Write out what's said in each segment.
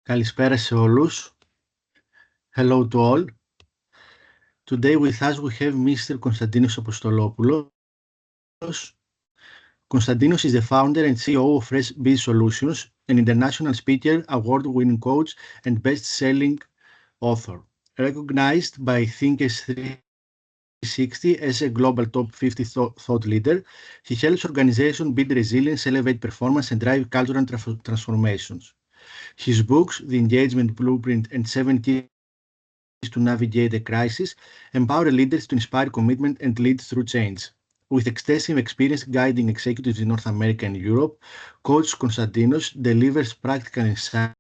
Καλησπέρα σε όλους. Hello to all. Today with us we have Mr. Konstantinos Apostolopoulos. Konstantinos is the founder and CEO of Fresh Biz Solutions, an international speaker, award-winning coach, and best-selling author. Recognized by Thinkers 360 as a global top 50 thought leader, he helps organizations build resilience, elevate performance, and drive cultural transformations. His books, The Engagement Blueprint and 7 Keys to Navigate a Crisis, empower leaders to inspire commitment and lead through change. With extensive experience guiding executives in North America and Europe, Coach Konstantinos delivers practical insights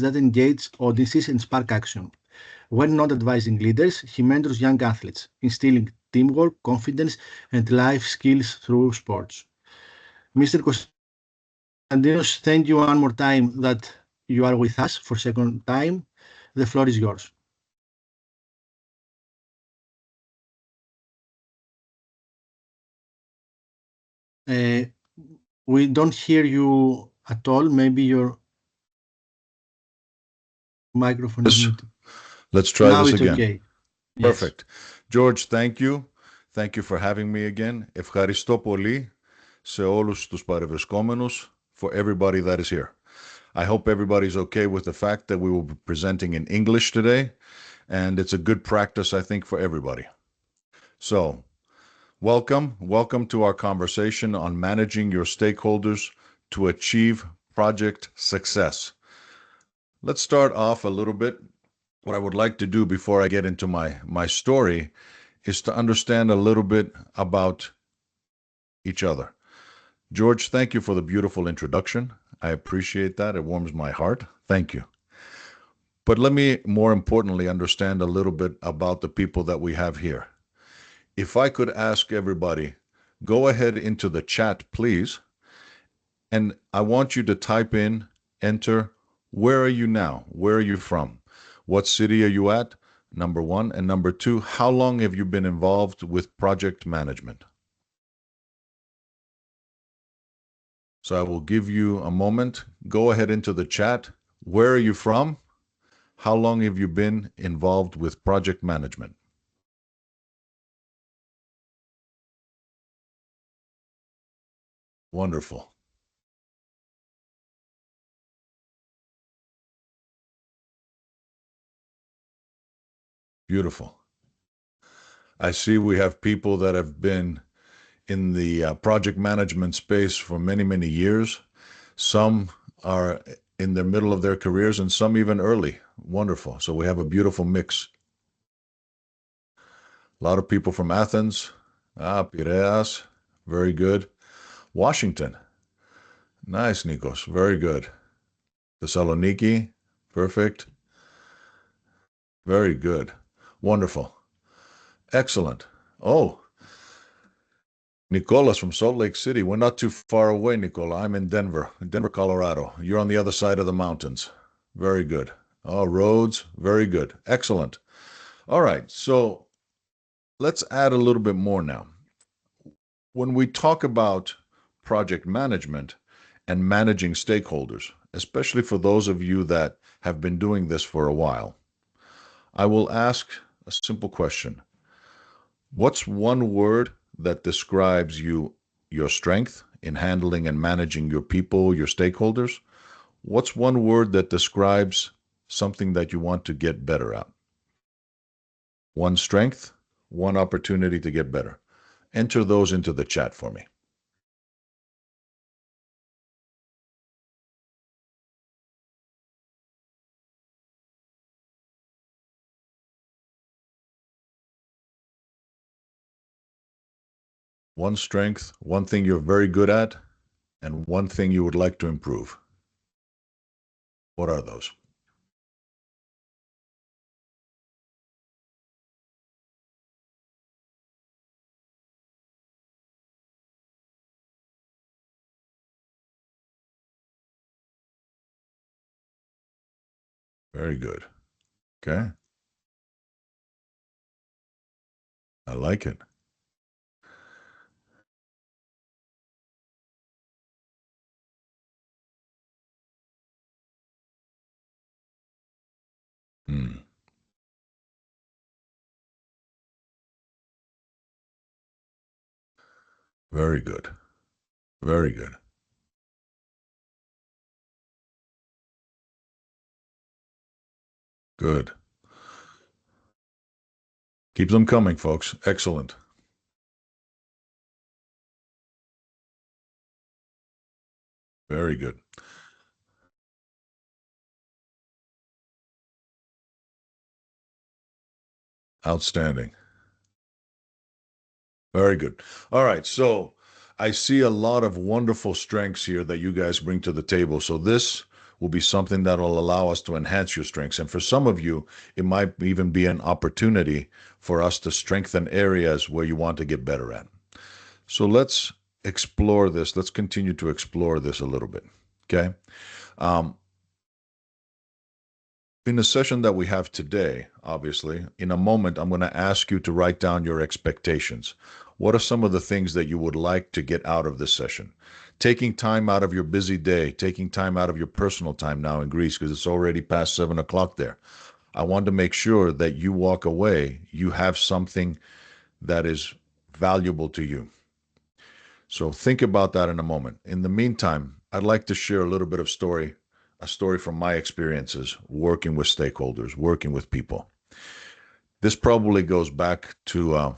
that engage audiences and spark action. When not advising leaders, he mentors young athletes, instilling teamwork, confidence, and life skills through sports. Mr. Konstantinos, thank you one more time that you are with us for second time. The floor is yours. We don't hear you at all. Maybe your microphone is muted. Let's try Now this it's again. okay. Perfect. George, thank you. Thank you for having me again. Ευχαριστώ πολύ σε όλους τους παρευρισκόμενους, for everybody that is here. I hope everybody's okay with the fact that we will be presenting in English today, and it's a good practice, I think, for everybody. So, welcome to our conversation on managing your stakeholders to achieve project success. Let's start off a little bit. What I would like to do before I get into my story is to understand a little bit about each other. George, thank you for the beautiful introduction. I appreciate that. It warms my heart. Thank you. But let me, more importantly, understand a little bit about the people that we have here. If I could ask everybody, go ahead into the chat, please. And I want you to type in, enter, where are you now? Where are you from? What city are you at? Number one. And number two, how long have you been involved with project management? So I will give you a moment. Go ahead into the chat. Where are you from? How long have you been involved with project management? Wonderful. Beautiful. I see we have people that have been in the project management space for many, many years. Some are in the middle of their careers and some even early. Wonderful. So we have a beautiful mix. A lot of people from Athens. Piraeus. Very good. Washington. Nice, Nikos. Very good. Thessaloniki. Perfect. Very good. Wonderful. Excellent. Oh, Nicola's from Salt Lake City. We're not too far away, Nicola. I'm in Denver, Colorado. You're on the other side of the mountains. Very good. Oh, Rhodes. Very good. Excellent. All right. So let's add a little bit more now. When we talk about project management and managing stakeholders, especially for those of you that have been doing this for a while, I will ask a simple question. What's one word that describes your strength in handling and managing your people, your stakeholders? What's one word that describes something that you want to get better at? One strength, one opportunity to get better. Enter those into the chat for me. One strength, one thing you're very good at, and one thing you would like to improve. What are those? Very good. Okay. I like it. Very good. Very good. Good. Keep them coming, folks. Excellent. Very good. Outstanding. Very good. All right. So I see a lot of wonderful strengths here that you guys bring to the table. So this will be something that will allow us to enhance your strengths. And for some of you, it might even be an opportunity for us to strengthen areas where you want to get better at. So let's explore this. Let's continue to explore this a little bit. Okay. Um, in the session that we have today, obviously, in a moment, I'm going to ask you to write down your expectations. What are some of the things that you would like to get out of this session? Taking time out of your busy day, taking time out of your personal time now in Greece, because it's already past 7 o'clock there. I want to make sure that you walk away, you have something that is valuable to you. So think about that in a moment. In the meantime, I'd like to share a little bit of a story from my experiences working with stakeholders, working with people. This probably goes back to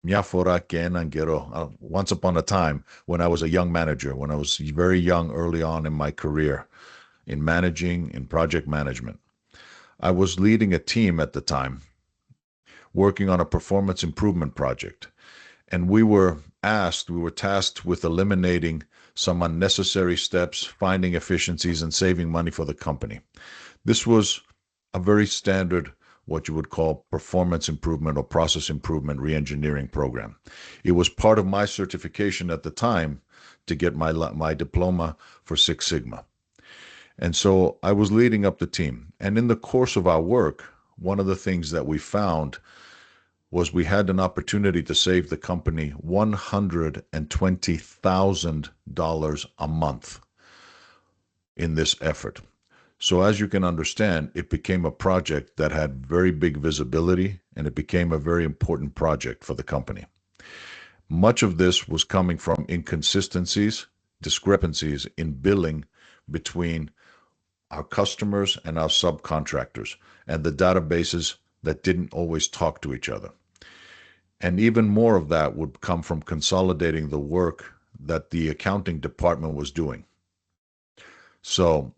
μια φορά και έναν καιρό, once upon a time when I was a young manager, when I was very young early on in my career in managing, in project management. I was leading a team at the time working on a performance improvement project. And we were tasked with eliminating some unnecessary steps, finding efficiencies, and saving money for the company. This was a very standard, what you would call performance improvement or process improvement reengineering program. It was part of my certification at the time to get my diploma for Six Sigma. And so I was leading up the team. And in the course of our work, one of the things that we found was we had an opportunity to save the company $120,000 a month in this effort. So, as you can understand, it became a project that had very big visibility and it became a very important project for the company. Much of this was coming from inconsistencies, discrepancies in billing between our customers and our subcontractors and the databases that didn't always talk to each other. And even more of that would come from consolidating the work that the accounting department was doing. So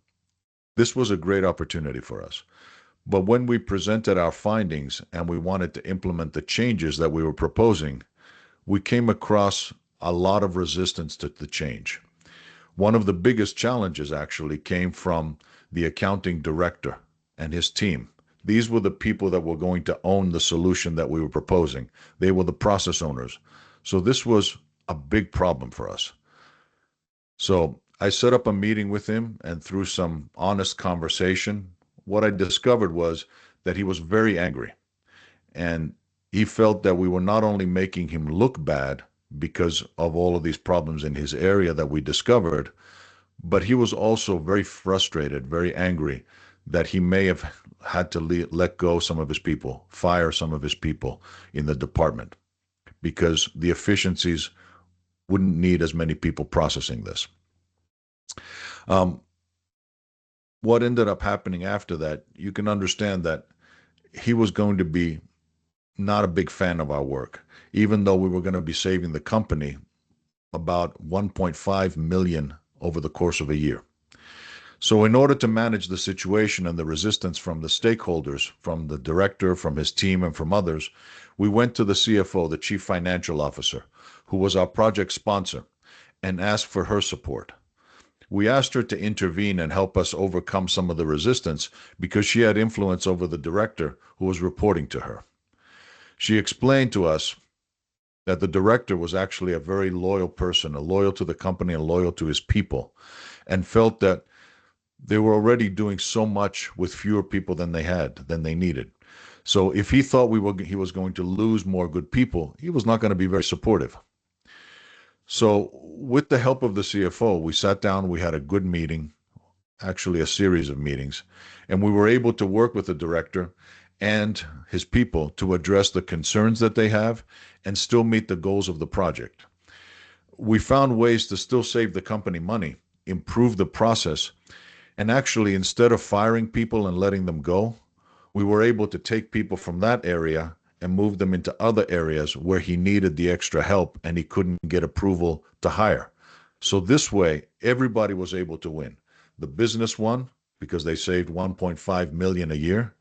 this was a great opportunity for us. But when we presented our findings and we wanted to implement the changes that we were proposing, we came across a lot of resistance to the change. One of the biggest challenges actually came from the accounting director and his team. These were the people that were going to own the solution that we were proposing. They were the process owners. So this was a big problem for us. So I set up a meeting with him, and through some honest conversation, what I discovered was that he was very angry. And he felt that we were not only making him look bad because of all of these problems in his area that we discovered, but he was also very frustrated, very angry that he may have had to let go some of his people, fire some of his people in the department because the efficiencies wouldn't need as many people processing this. Um, what ended up happening after that, you can understand that he was going to be not a big fan of our work, even though we were going to be saving the company about 1.5 million over the course of a year. So, in order to manage the situation and the resistance from the stakeholders, from the director, from his team, and from others, we went to the CFO, the Chief Financial Officer, who was our project sponsor, and asked for her support. We asked her to intervene and help us overcome some of the resistance because she had influence over the director who was reporting to her. She explained to us that the director was actually a very loyal person, a loyal to the company and loyal to his people, and felt that they were already doing so much with fewer people than they needed. So if he thought he was going to lose more good people, he was not going to be very supportive. So with the help of the CFO, we sat down, we had a good meeting, actually a series of meetings, and we were able to work with the director and his people to address the concerns that they have and still meet the goals of the project. We found ways to still save the company money, improve the process, and actually, instead of firing people and letting them go, we were able to take people from that area and move them into other areas where he needed the extra help and he couldn't get approval to hire. So this way, everybody was able to win. The business won because they saved 1.5 million a year.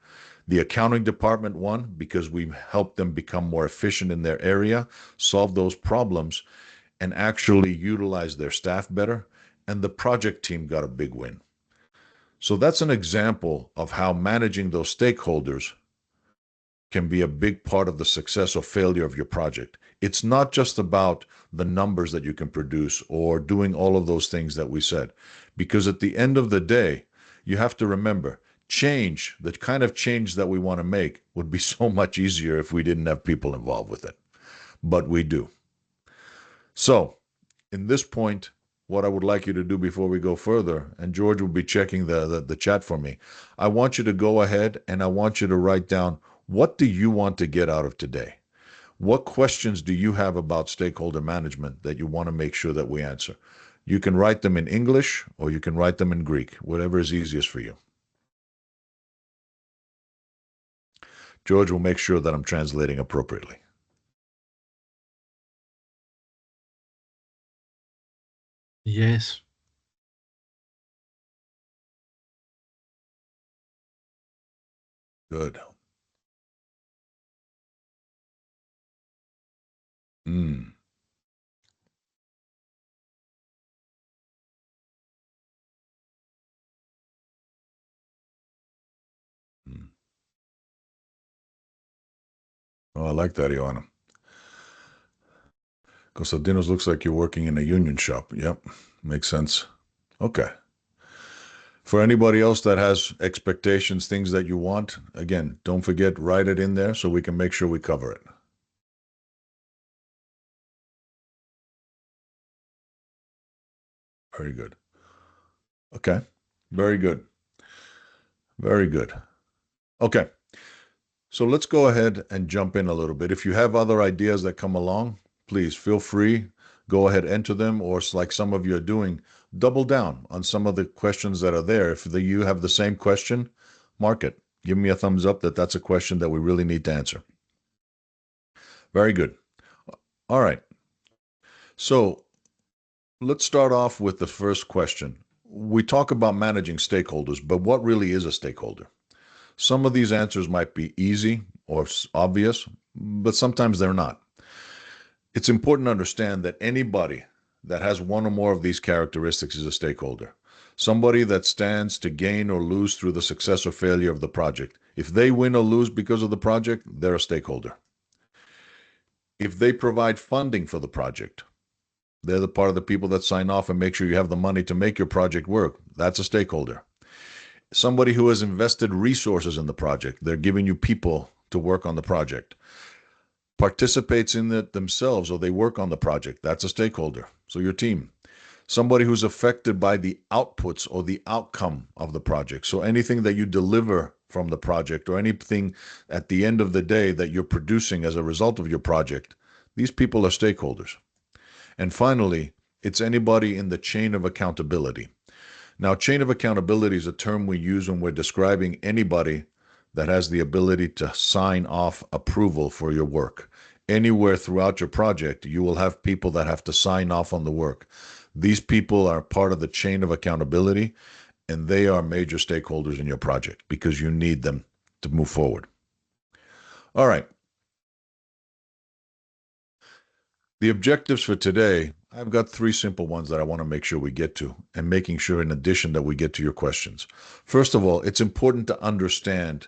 The accounting department won because we helped them become more efficient in their area, solve those problems, and actually utilize their staff better. And the project team got a big win. So that's an example of how managing those stakeholders can be a big part of the success or failure of your project. It's not just about the numbers that you can produce or doing all of those things that we said, because at the end of the day, you have to remember change, the kind of change that we want to make, would be so much easier if we didn't have people involved with it. But we do. So, in this point, what I would like you to do before we go further, and George will be checking the chat for me, I want you to go ahead and I want you to write down, what do you want to get out of today? What questions do you have about stakeholder management that you want to make sure that we answer? You can write them in English or you can write them in Greek, whatever is easiest for you. George will make sure that I'm translating appropriately. Yes. Good. Mm. Mm. Oh, I like that, Ioana. Constantinos looks like you're working in a union shop. Yep, makes sense. Okay. For anybody else that has expectations, things that you want, again, don't forget, write it in there so we can make sure we cover it. Very good. Okay. Very good. Very good. Okay. So let's go ahead and jump in a little bit. If you have other ideas that come along, please feel free. Go ahead, enter them, or like some of you are doing, double down on some of the questions that are there. If you have the same question, mark it. Give me a thumbs up that that's a question that we really need to answer. Very good. All right. So let's start off with the first question. We talk about managing stakeholders, but what really is a stakeholder? Some of these answers might be easy or obvious, but sometimes they're not. It's important to understand that anybody that has one or more of these characteristics is a stakeholder. Somebody that stands to gain or lose through the success or failure of the project. If they win or lose because of the project, they're a stakeholder. If they provide funding for the project, they're the part of the people that sign off and make sure you have the money to make your project work. That's a stakeholder. Somebody who has invested resources in the project, they're giving you people to work on the project, participates in it themselves or they work on the project, that's a stakeholder. So your team. Somebody who's affected by the outputs or the outcome of the project. So anything that you deliver from the project or anything at the end of the day that you're producing as a result of your project, these people are stakeholders. And finally, it's anybody in the chain of accountability. Now, chain of accountability is a term we use when we're describing anybody that has the ability to sign off approval for your work. Anywhere throughout your project, you will have people that have to sign off on the work. These people are part of the chain of accountability, and they are major stakeholders in your project because you need them to move forward. All right. The objectives for today, I've got three simple ones that I want to make sure we get to, and making sure in addition that we get to your questions. First of all, it's important to understand,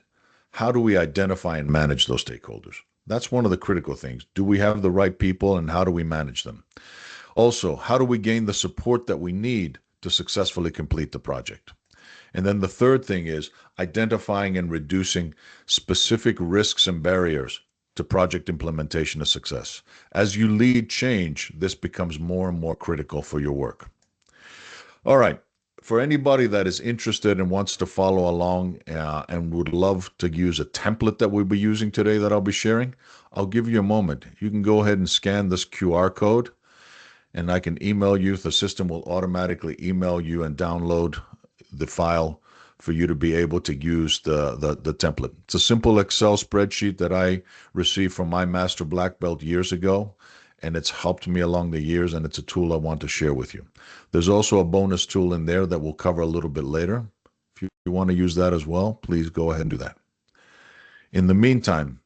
how do we identify and manage those stakeholders? That's one of the critical things. Do we have the right people and how do we manage them? Also, how do we gain the support that we need to successfully complete the project? And then the third thing is identifying and reducing specific risks and barriers to project implementation of success. As you lead change, this becomes more and more critical for your work. All right. For anybody that is interested and wants to follow along and would love to use a template that we'll be using today that I'll be sharing, I'll give you a moment. You can go ahead and scan this QR code, and I can email you. The system will automatically email you and download the file for you to be able to use the template. It's a simple Excel spreadsheet that I received from my master black belt years ago, and it's helped me along the years, and it's a tool I want to share with you. There's also a bonus tool in there that we'll cover a little bit later. If you want to use that as well, please go ahead and do that. In the meantime,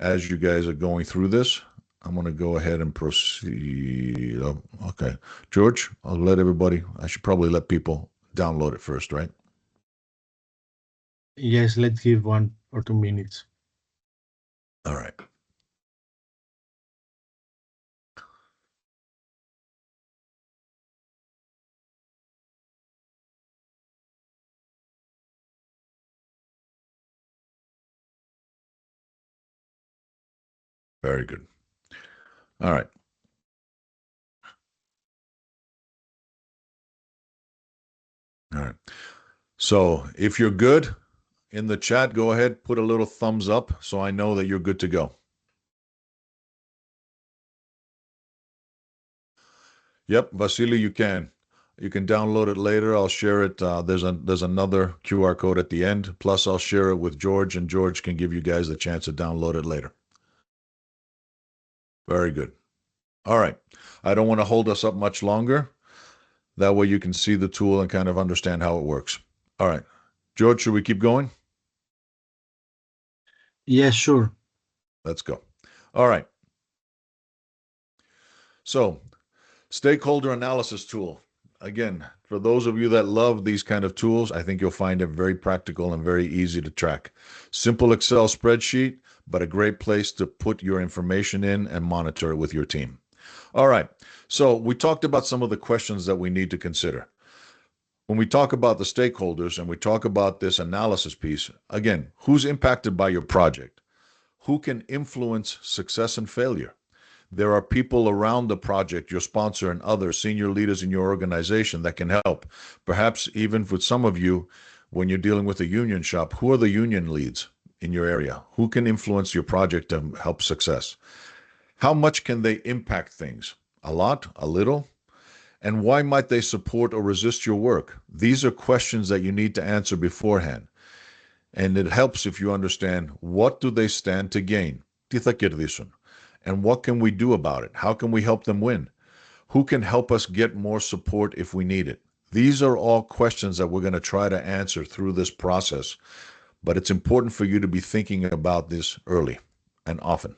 as you guys are going through this, I'm going to go ahead and proceed. Oh, okay. George, I'll let everybody, I should probably let people download it first, right? Yes, let's give 1 or 2 minutes. All right. Very good. All right. All right. So if you're good in the chat, go ahead, put a little thumbs up so I know that you're good to go. Yep, Vasily, you can. You can download it later. I'll share it. There's another QR code at the end. Plus, I'll share it with George, and George can give you guys the chance to download it later. Very good. All right. I don't want to hold us up much longer. That way you can see the tool and kind of understand how it works. All right. George, should we keep going? Yes, sure. Let's go. All right. So, stakeholder analysis tool. Again, for those of you that love these kind of tools, I think you'll find it very practical and very easy to track. Simple Excel spreadsheet, but a great place to put your information in and monitor it with your team. All right. So we talked about some of the questions that we need to consider. When we talk about the stakeholders and we talk about this analysis piece, again, who's impacted by your project? Who can influence success and failure? There are people around the project, your sponsor and other senior leaders in your organization that can help. Perhaps even with some of you, when you're dealing with a union shop, who are the union leads in your area? Who can influence your project to help success? How much can they impact things? A lot? A little? And why might they support or resist your work? These are questions that you need to answer beforehand. And it helps if you understand what do they stand to gain. Τι θα κερδίσουν? And what can we do about it? How can we help them win? Who can help us get more support if we need it? These are all questions that we're going to try to answer through this process. But it's important for you to be thinking about this early and often.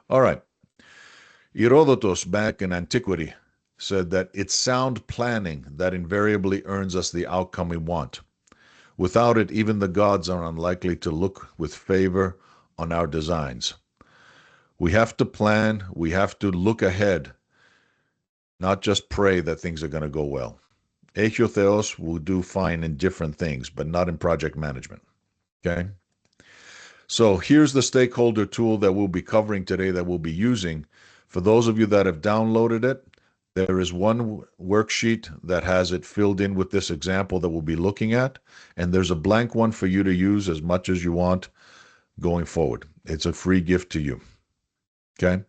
All right. Herodotus, back in antiquity, said that it's sound planning that invariably earns us the outcome we want. Without it, even the gods are unlikely to look with favor on our designs. We have to plan, we have to look ahead, not just pray that things are going to go well. Echo Theos will do fine in different things, but not in project management. Okay? So here's the stakeholder tool that we'll be covering today that we'll be using. For those of you that have downloaded it, there is one worksheet that has it filled in with this example that we'll be looking at, and there's a blank one for you to use as much as you want going forward. It's a free gift to you. Okay?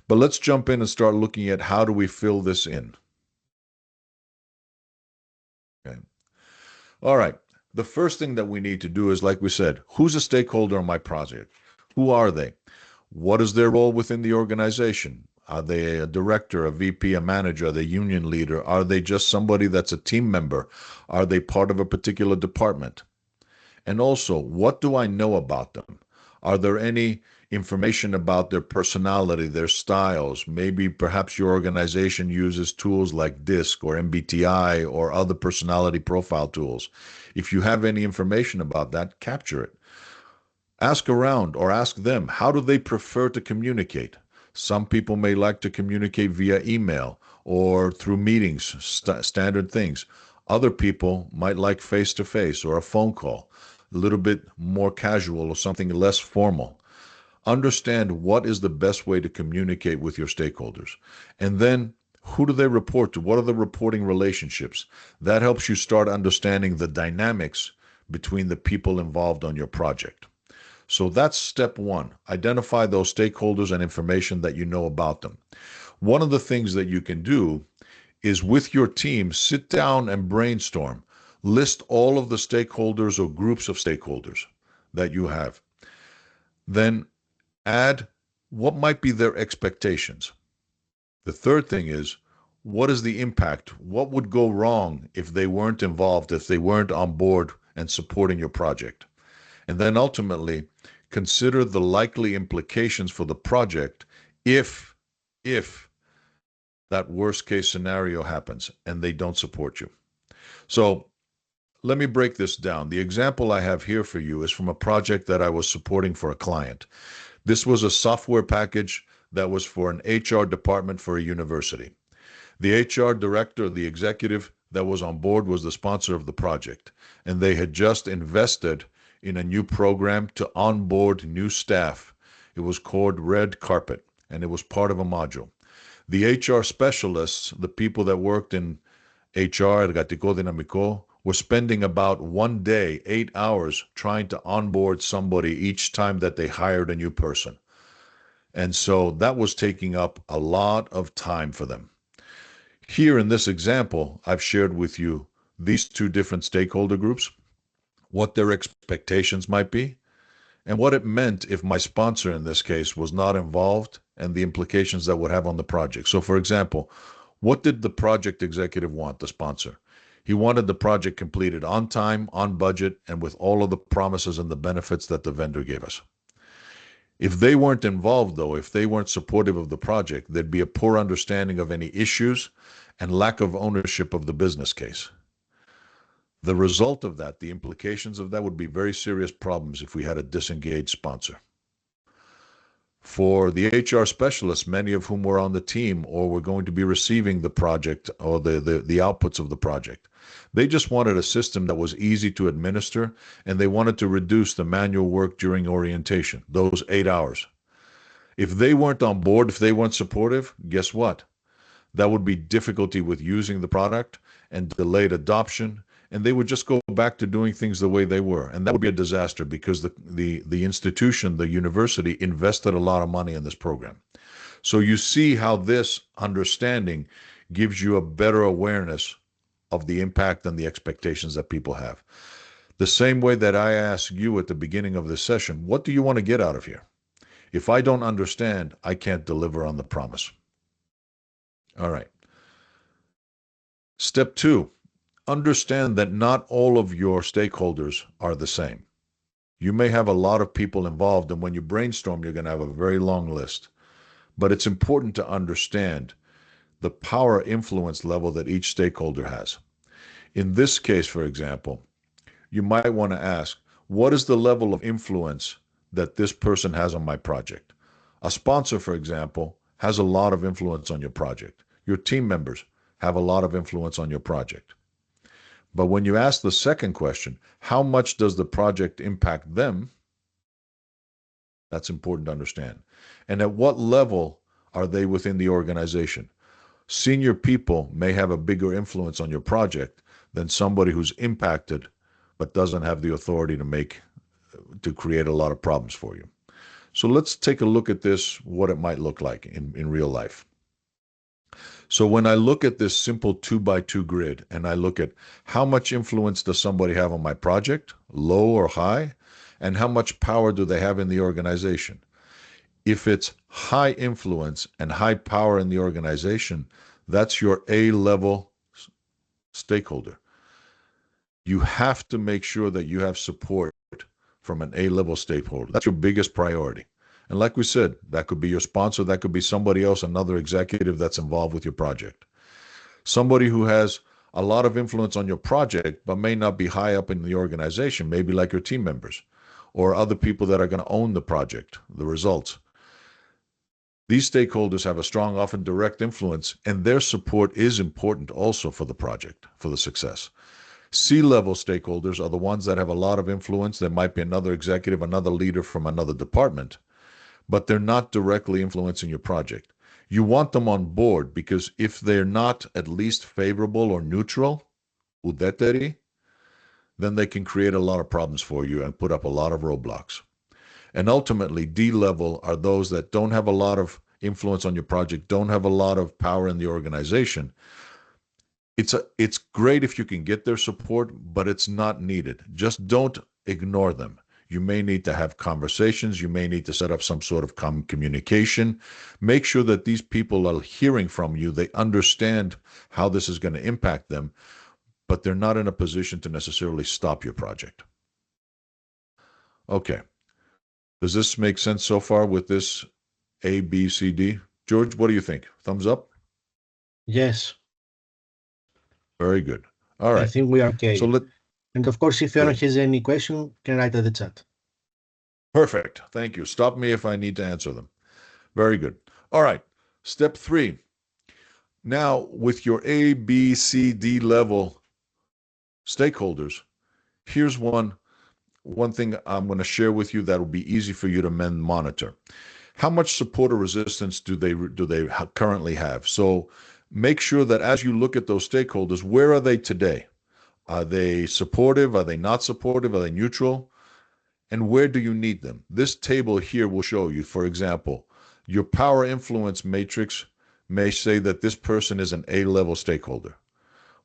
But let's jump in and start looking at how do we fill this in. Okay. All right. The first thing that we need to do is, like we said, who's a stakeholder on my project? Who are they? What is their role within the organization? Are they a director, a VP, a manager, the union leader? Are they just somebody that's a team member? Are they part of a particular department? And also, what do I know about them? Are there any information about their personality, their styles? Maybe perhaps your organization uses tools like DISC or MBTI or other personality profile tools. If you have any information about that, capture it. Ask around or ask them, how do they prefer to communicate? Some people may like to communicate via email or through meetings, standard things. Other people might like face-to-face or a phone call, a little bit more casual or something less formal. Understand what is the best way to communicate with your stakeholders. And then, who do they report to? What are the reporting relationships? That helps you start understanding the dynamics between the people involved on your project. So that's step one. Identify those stakeholders and information that you know about them. One of the things that you can do is with your team, sit down and brainstorm. List all of the stakeholders or groups of stakeholders that you have. Then add what might be their expectations. The third thing is, what is the impact? What would go wrong if they weren't involved, if they weren't on board and supporting your project? And then ultimately, consider the likely implications for the project if if that worst case scenario happens and they don't support you. So let me break this down. The example I have here for you is from a project that I was supporting for a client. This was a software package that was for an HR department for a university. The HR director, the executive that was on board, was the sponsor of the project, and they had just invested in a new program to onboard new staff. It was called Red Carpet, and it was part of a module. The HR specialists, the people that worked in HR, Ergatiko Dinamiko, were spending about one day, 8 hours, trying to onboard somebody each time that they hired a new person. And so that was taking up a lot of time for them. Here in this example, I've shared with you these two different stakeholder groups, what their expectations might be, and what it meant if my sponsor in this case was not involved and the implications that would have on the project. So, for example, what did the project executive want, the sponsor? He wanted the project completed on time, on budget, and with all of the promises and the benefits that the vendor gave us. If they weren't involved, though, if they weren't supportive of the project, there'd be a poor understanding of any issues and lack of ownership of the business case. The result of that, the implications of that, would be very serious problems if we had a disengaged sponsor. For the HR specialists, many of whom were on the team or were going to be receiving the project or the outputs of the project, they just wanted a system that was easy to administer, and they wanted to reduce the manual work during orientation, those 8 hours. If they weren't on board, if they weren't supportive, guess what? That would be difficulty with using the product and delayed adoption, and they would just go back to doing things the way they were. And that would be a disaster because the institution, the university, invested a lot of money in this program. So you see how this understanding gives you a better awareness of the impact and the expectations that people have. The same way that I asked you at the beginning of this session, what do you want to get out of here? If I don't understand, I can't deliver on the promise. All right. Step 2, understand that not all of your stakeholders are the same. You may have a lot of people involved, and when you brainstorm, you're going to have a very long list. But it's important to understand the power influence level that each stakeholder has. In this case, for example, you might want to ask, what is the level of influence that this person has on my project? A sponsor, for example, has a lot of influence on your project. Your team members have a lot of influence on your project. But when you ask the second question, how much does the project impact them? That's important to understand. And at what level are they within the organization? Senior people may have a bigger influence on your project than somebody who's impacted but doesn't have the authority to create a lot of problems for you. So let's take a look at this, what it might look like in real life. So when I look at this simple 2x2 grid and I look at how much influence does somebody have on my project, low or high, and how much power do they have in the organization? If it's high influence and high power in the organization, that's your A-level stakeholder. You have to make sure that you have support from an A-level stakeholder. That's your biggest priority. And like we said, that could be your sponsor, that could be somebody else, another executive that's involved with your project. Somebody who has a lot of influence on your project, but may not be high up in the organization, maybe like your team members or other people that are going to own the project, the results. These stakeholders have a strong, often direct influence, and their support is important also for the project, for the success. C-level stakeholders are the ones that have a lot of influence. There might be another executive, another leader from another department, but they're not directly influencing your project. You want them on board because if they're not at least favorable or neutral, udeteri, then they can create a lot of problems for you and put up a lot of roadblocks. And ultimately, D-level are those that don't have a lot of influence on your project, don't have a lot of power in the organization, it's great if you can get their support, but it's not needed. Just don't ignore them. You may need to have conversations. You may need to set up some sort of communication. Make sure that these people are hearing from you. They understand how this is going to impact them, but they're not in a position to necessarily stop your project. Okay. Does this make sense so far with this A, B, C, D? George, what do you think? Thumbs up? Yes, Very good. All I right. think we are So okay. And of course, if anyone good. has any question, can write at the chat. Perfect. Thank you. Stop me if I need to answer them. Very good. All right. Step 3. Now, with your A, B, C, D level stakeholders, here's one thing I'm going to share with you that will be easy for you to monitor. How much support or resistance do they currently have? So make sure that as you look at those stakeholders, where are they today? Are they supportive? Are they not supportive? Are they neutral? And where do you need them? This table here will show you, for example, your power influence matrix may say that this person is an A-level stakeholder.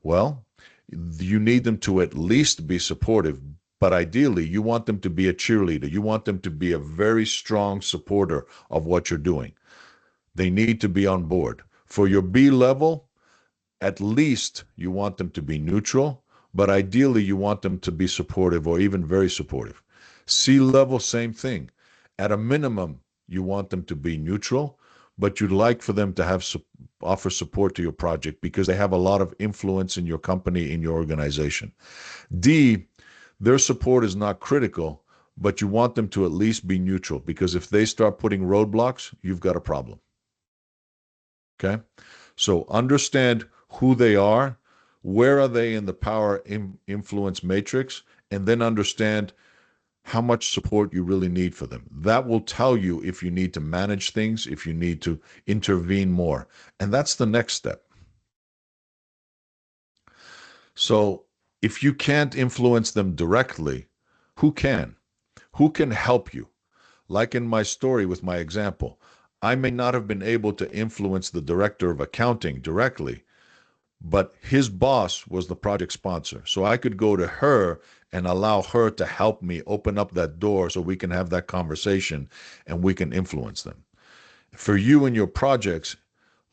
Well, you need them to at least be supportive, but ideally you want them to be a cheerleader. You want them to be a very strong supporter of what you're doing. They need to be on board. For your B level, at least you want them to be neutral, but ideally you want them to be supportive or even very supportive. C level, same thing. At a minimum, you want them to be neutral, but you'd like for them to have offer support to your project because they have a lot of influence in your company, in your organization. D, their support is not critical, but you want them to at least be neutral because if they start putting roadblocks, you've got a problem. Okay? So understand who they are, where are they in the power influence matrix, and then understand how much support you really need for them. That will tell you if you need to manage things, if you need to intervene more. And that's the next step. So if you can't influence them directly, who can? Who can help you? Like in my story with my example, I may not have been able to influence the director of accounting directly, but his boss was the project sponsor. So I could go to her and allow her to help me open up that door so we can have that conversation and we can influence them. For you and your projects,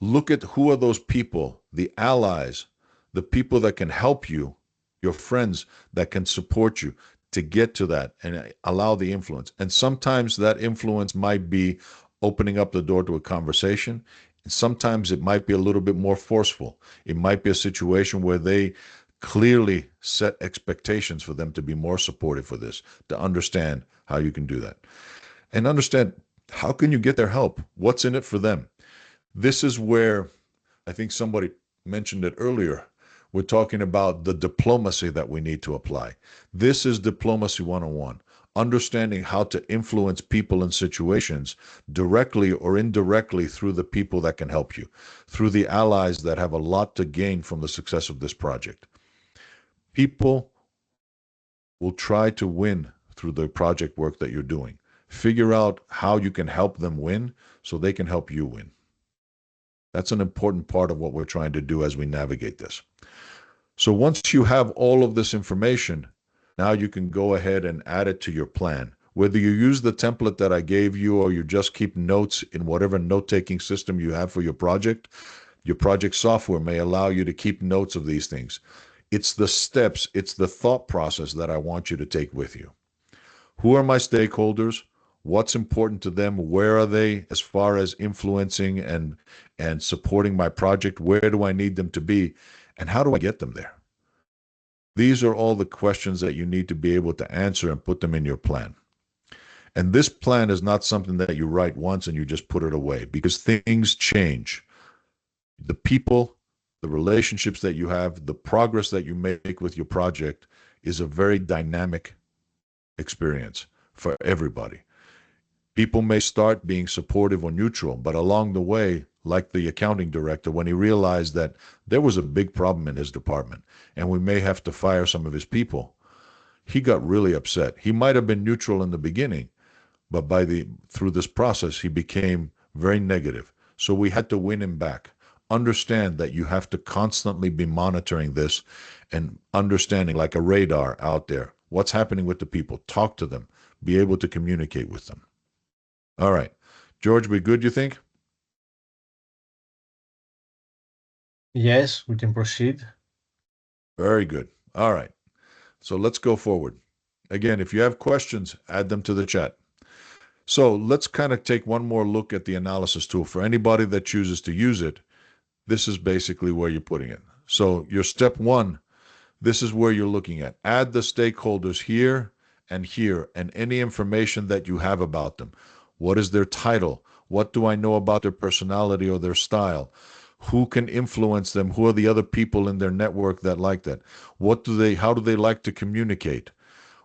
look at who are those people, the allies, the people that can help you, your friends that can support you to get to that and allow the influence. And sometimes that influence might be opening up the door to a conversation. And sometimes it might be a little bit more forceful. It might be a situation where they clearly set expectations for them to be more supportive for this, to understand how you can do that. And understand, how can you get their help? What's in it for them? This is where I think somebody mentioned it earlier. We're talking about the diplomacy that we need to apply. This is diplomacy 101. Understanding how to influence people and situations directly or indirectly through the people that can help you, through the allies that have a lot to gain from the success of this project. People will try to win through the project work that you're doing. Figure out how you can help them win so they can help you win. That's an important part of what we're trying to do as we navigate this. So once you have all of this information, now you can go ahead and add it to your plan. Whether you use the template that I gave you or you just keep notes in whatever note-taking system you have for your project software may allow you to keep notes of these things. It's the steps, it's the thought process that I want you to take with you. Who are my stakeholders? What's important to them? Where are they as far as influencing and supporting my project? Where do I need them to be? And how do I get them there? These are all the questions that you need to be able to answer and put them in your plan. And this plan is not something that you write once and you just put it away because things change. The people, the relationships that you have, the progress that you make with your project is a very dynamic experience for everybody. People may start being supportive or neutral, but along the way, like the accounting director, when he realized that there was a big problem in his department and we may have to fire some of his people, he got really upset. He might have been neutral in the beginning, but through this process, he became very negative. So we had to win him back. Understand that you have to constantly be monitoring this and understanding like a radar out there. What's happening with the people? Talk to them. Be able to communicate with them. All right. George, we good, you think? Yes, we can proceed. Very good. All right. So let's go forward. Again, if you have questions, add them to the chat. So let's kind of take one more look at the analysis tool. For anybody that chooses to use it, this is basically where you're putting it. So your step one, this is where you're looking at. Add the stakeholders here and any information that you have about them. What is their title? What do I know about their personality or their style? Who can influence them? Who are the other people in their network that like that? How do they like to communicate?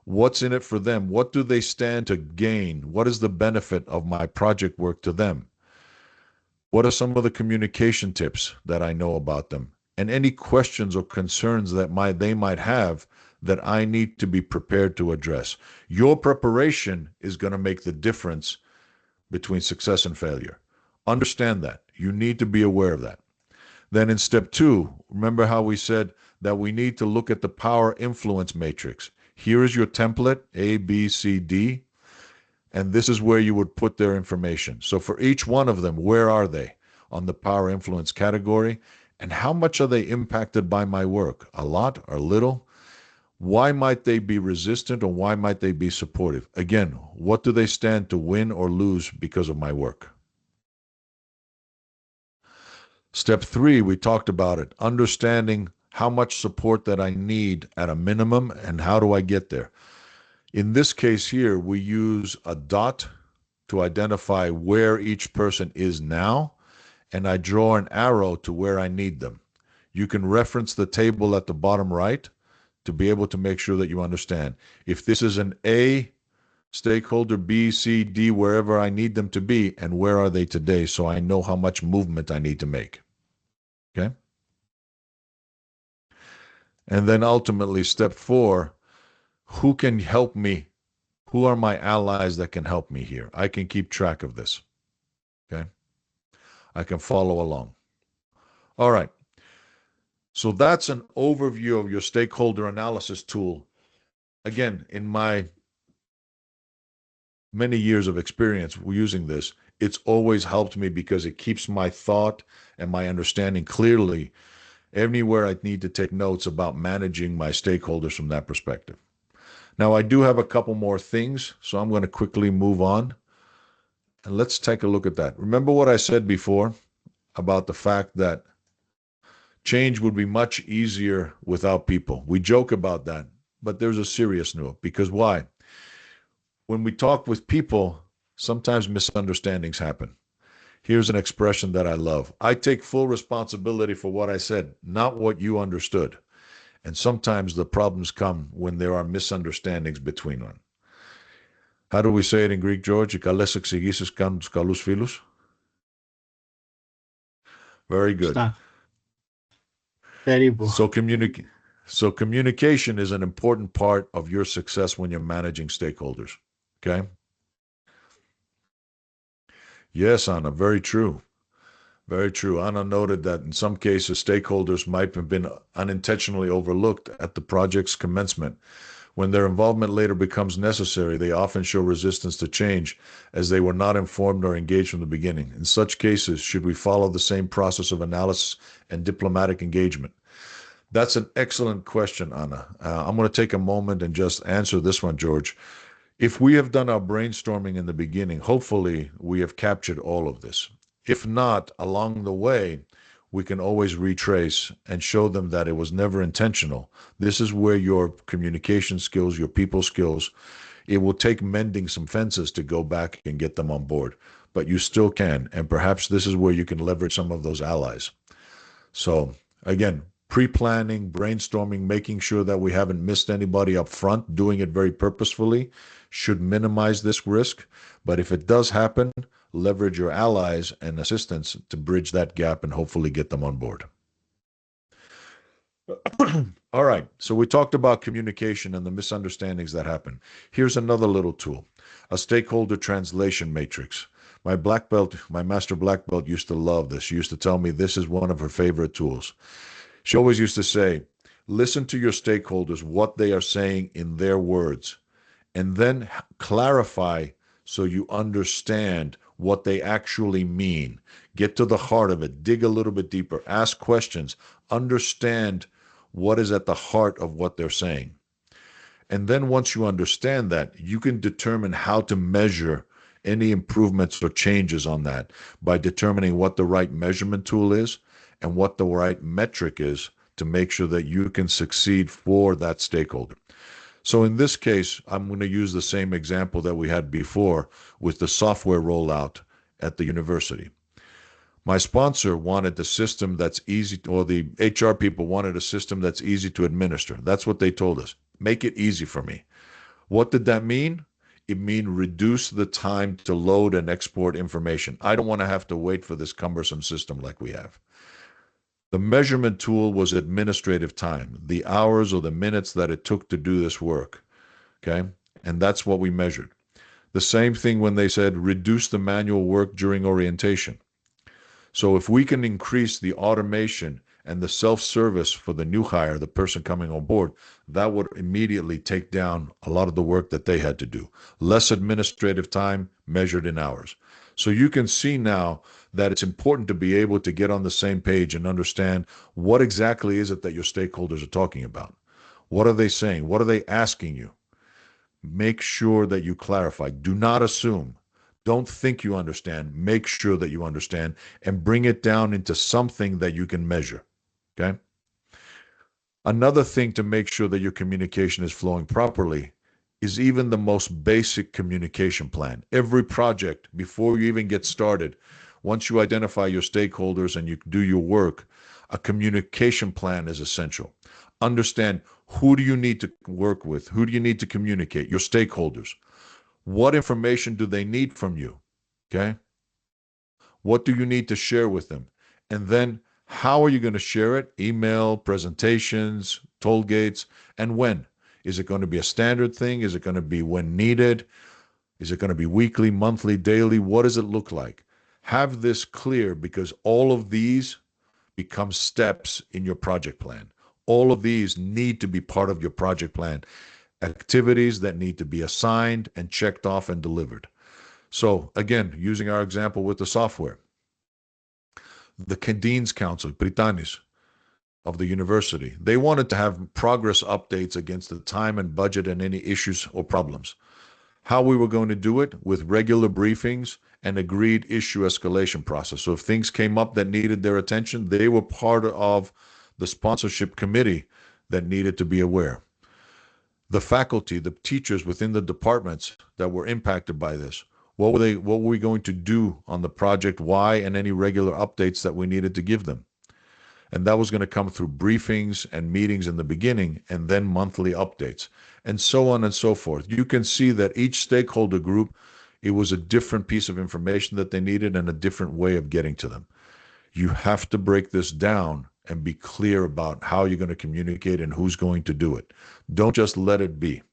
What's in it for them? What do they stand to gain? What is the benefit of my project work to them? What are some of the communication tips that I know about them? And any questions or concerns that they might have that I need to be prepared to address. Your preparation is going to make the difference between success and failure. Understand that. You need to be aware of that. Then in step two, remember how we said that we need to look at the power influence matrix. Here is your template, A, B, C, D, and this is where you would put their information. So for each one of them, where are they on the power influence category? And how much are they impacted by my work? A lot or little? Why might they be resistant or why might they be supportive? Again, what do they stand to win or lose because of my work? Step three, we talked about it, understanding how much support that I need at a minimum and how do I get there. In this case here, we use a dot to identify where each person is now, and I draw an arrow to where I need them. You can reference the table at the bottom right to be able to make sure that you understand. If this is an A stakeholder, B, C, D, wherever I need them to be, and where are they today, so I know how much movement I need to make. Okay? And then ultimately, step four, who can help me? Who are my allies that can help me here? I can keep track of this. Okay? I can follow along. All right. So that's an overview of your stakeholder analysis tool. Again, in my many years of experience using this, it's always helped me because it keeps my thought and my understanding clearly anywhere I need to take notes about managing my stakeholders from that perspective. Now, I do have a couple more things, so I'm going to quickly move on. And let's take a look at that. Remember what I said before about the fact that change would be much easier without people. We joke about that, but there's a serious note because why? When we talk with people, sometimes misunderstandings happen. Here's an expression that I love. I take full responsibility for what I said, not what you understood. And sometimes the problems come when there are misunderstandings between one. How do we say it in Greek, George? Οι καλές εξηγήσεις κάνουν τους καλούς φίλους. Very good. Στα. Περίπου. So communication is an important part of your success when you're managing stakeholders. Okay? Yes, Anna, very true. Very true. Anna noted that in some cases, stakeholders might have been unintentionally overlooked at the project's commencement. When their involvement later becomes necessary, they often show resistance to change as they were not informed or engaged from the beginning. In such cases, should we follow the same process of analysis and diplomatic engagement? That's an excellent question, Anna. I'm going to take a moment and just answer this one, George. If we have done our brainstorming in the beginning, hopefully we have captured all of this. If not, along the way, we can always retrace and show them that it was never intentional. This is where your communication skills, your people skills, it will take mending some fences to go back and get them on board, but you still can. And perhaps this is where you can leverage some of those allies. So again, pre-planning, brainstorming, making sure that we haven't missed anybody up front, doing it very purposefully should minimize this risk. But if it does happen, leverage your allies and assistants to bridge that gap and hopefully get them on board. All right, so we talked about communication and the misunderstandings that happen. Here's another little tool, a stakeholder translation matrix. My master black belt used to love this. She used to tell me this is one of her favorite tools. She always used to say, listen to your stakeholders, what they are saying in their words, and then clarify so you understand what they actually mean. Get to the heart of it, dig a little bit deeper, ask questions, understand what is at the heart of what they're saying. And then once you understand that, you can determine how to measure any improvements or changes on that by determining what the right measurement tool is and what the right metric is to make sure that you can succeed for that stakeholder. So in this case, I'm going to use the same example that we had before with the software rollout at the university. My sponsor wanted a system that's easy, or the HR people wanted a system that's easy to administer. That's what they told us. Make it easy for me. What did that mean? It mean reduce the time to load and export information. I don't want to have to wait for this cumbersome system like we have. The measurement tool was administrative time, the hours or the minutes that it took to do this work. Okay. And that's what we measured. The same thing when they said reduce the manual work during orientation. So if we can increase the automation and the self-service for the new hire, the person coming on board, that would immediately take down a lot of the work that they had to do. Less administrative time measured in hours. So you can see now that it's important to be able to get on the same page and understand what exactly is it that your stakeholders are talking about. What are they saying? What are they asking you? Make sure that you clarify. Do not assume. Don't think you understand. Make sure that you understand and bring it down into something that you can measure. Okay? Another thing to make sure that your communication is flowing properly is even the most basic communication plan. Every project, before you even get started, once you identify your stakeholders and you do your work, a communication plan is essential. Understand, who do you need to work with? Who do you need to communicate? Your stakeholders. What information do they need from you? Okay? What do you need to share with them? And then how are you going to share it? Email, presentations, toll gates, and when? Is it going to be a standard thing? Is it going to be when needed? Is it going to be weekly, monthly, daily? What does it look like? Have this clear, because all of these become steps in your project plan. All of these need to be part of your project plan. Activities that need to be assigned and checked off and delivered. So again, using our example with the software, the Dean's Council, Britannis, of the university, they wanted to have progress updates against the time and budget and any issues or problems. How we were going to do it? With regular briefings and agreed issue escalation process. So if things came up that needed their attention, they were part of the sponsorship committee that needed to be aware. The faculty, the teachers within the departments that were impacted by this, what were we going to do on the project, why, and any regular updates that we needed to give them. And that was going to come through briefings and meetings in the beginning, and then monthly updates, and so on and so forth. You can see that each stakeholder group, it was a different piece of information that they needed and a different way of getting to them. You have to break this down and be clear about how you're going to communicate and who's going to do it. Don't just let it be,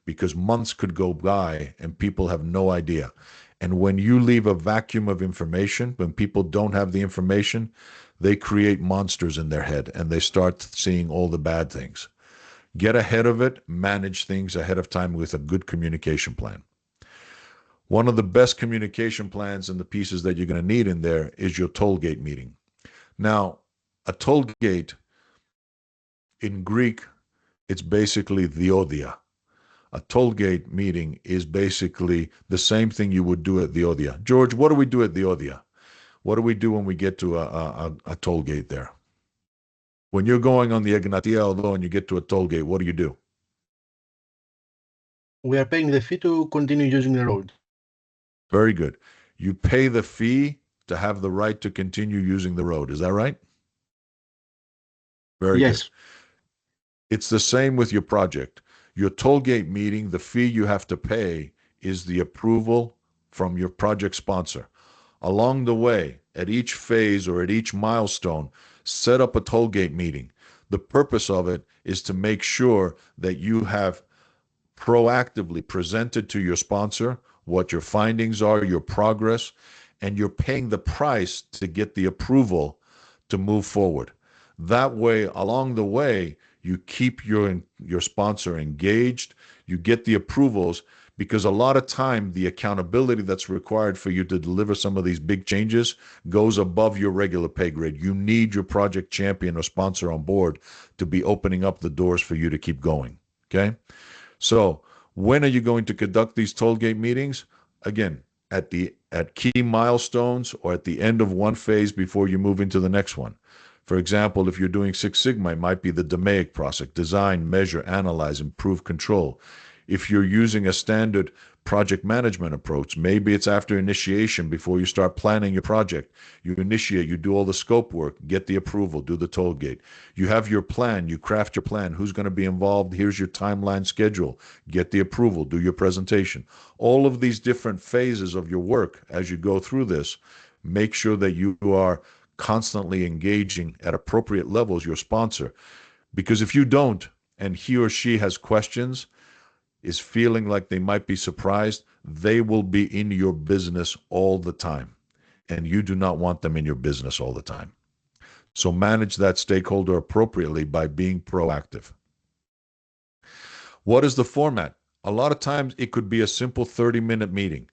because months could go by and people have no idea. And when you leave a vacuum of information, when people don't have the information, they create monsters in their head and they start seeing all the bad things. Get ahead of it, manage things ahead of time with a good communication plan. One of the best communication plans and the pieces that you're going to need in there is your toll gate meeting. Now, a toll gate in Greek, it's basically diodia. A toll gate meeting is basically the same thing you would do at diodia. George, what do we do at diodia? What do we do when we get to a toll gate there? When you're going on the Egnatia Odo and you get to a toll gate, what do you do? We are paying the fee to continue using the road. Very good. You pay the fee to have the right to continue using the road. Is that right? Very Yes. good. It's the same with your project. Your toll gate meeting, the fee you have to pay is the approval from your project sponsor. Along the way, at each phase or at each milestone, set up a toll gate meeting. The purpose of it is to make sure that you have proactively presented to your sponsor what your findings are, your progress, and you're paying the price to get the approval to move forward. That way, along the way, you keep your sponsor engaged, you get the approvals, because a lot of time the accountability that's required for you to deliver some of these big changes goes above your regular pay grade. You need your project champion or sponsor on board to be opening up the doors for you to keep going. Okay? So, when are you going to conduct these tollgate meetings? Again, at key milestones or at the end of one phase before you move into the next one. For example, if you're doing Six Sigma, it might be the DMAIC process: design, measure, analyze, improve, control. If you're using a standard project management approach, maybe it's after initiation before you start planning your project. You initiate, you do all the scope work, get the approval, do the toll gate. You have your plan, you craft your plan, who's going to be involved, here's your timeline schedule, get the approval, do your presentation. All of these different phases of your work as you go through this, make sure that you are constantly engaging at appropriate levels your sponsor. Because if you don't, and he or she has questions, is feeling like they might be surprised, they will be in your business all the time. And you do not want them in your business all the time. So manage that stakeholder appropriately by being proactive. What is the format? A lot of times it could be a simple 30-minute meeting.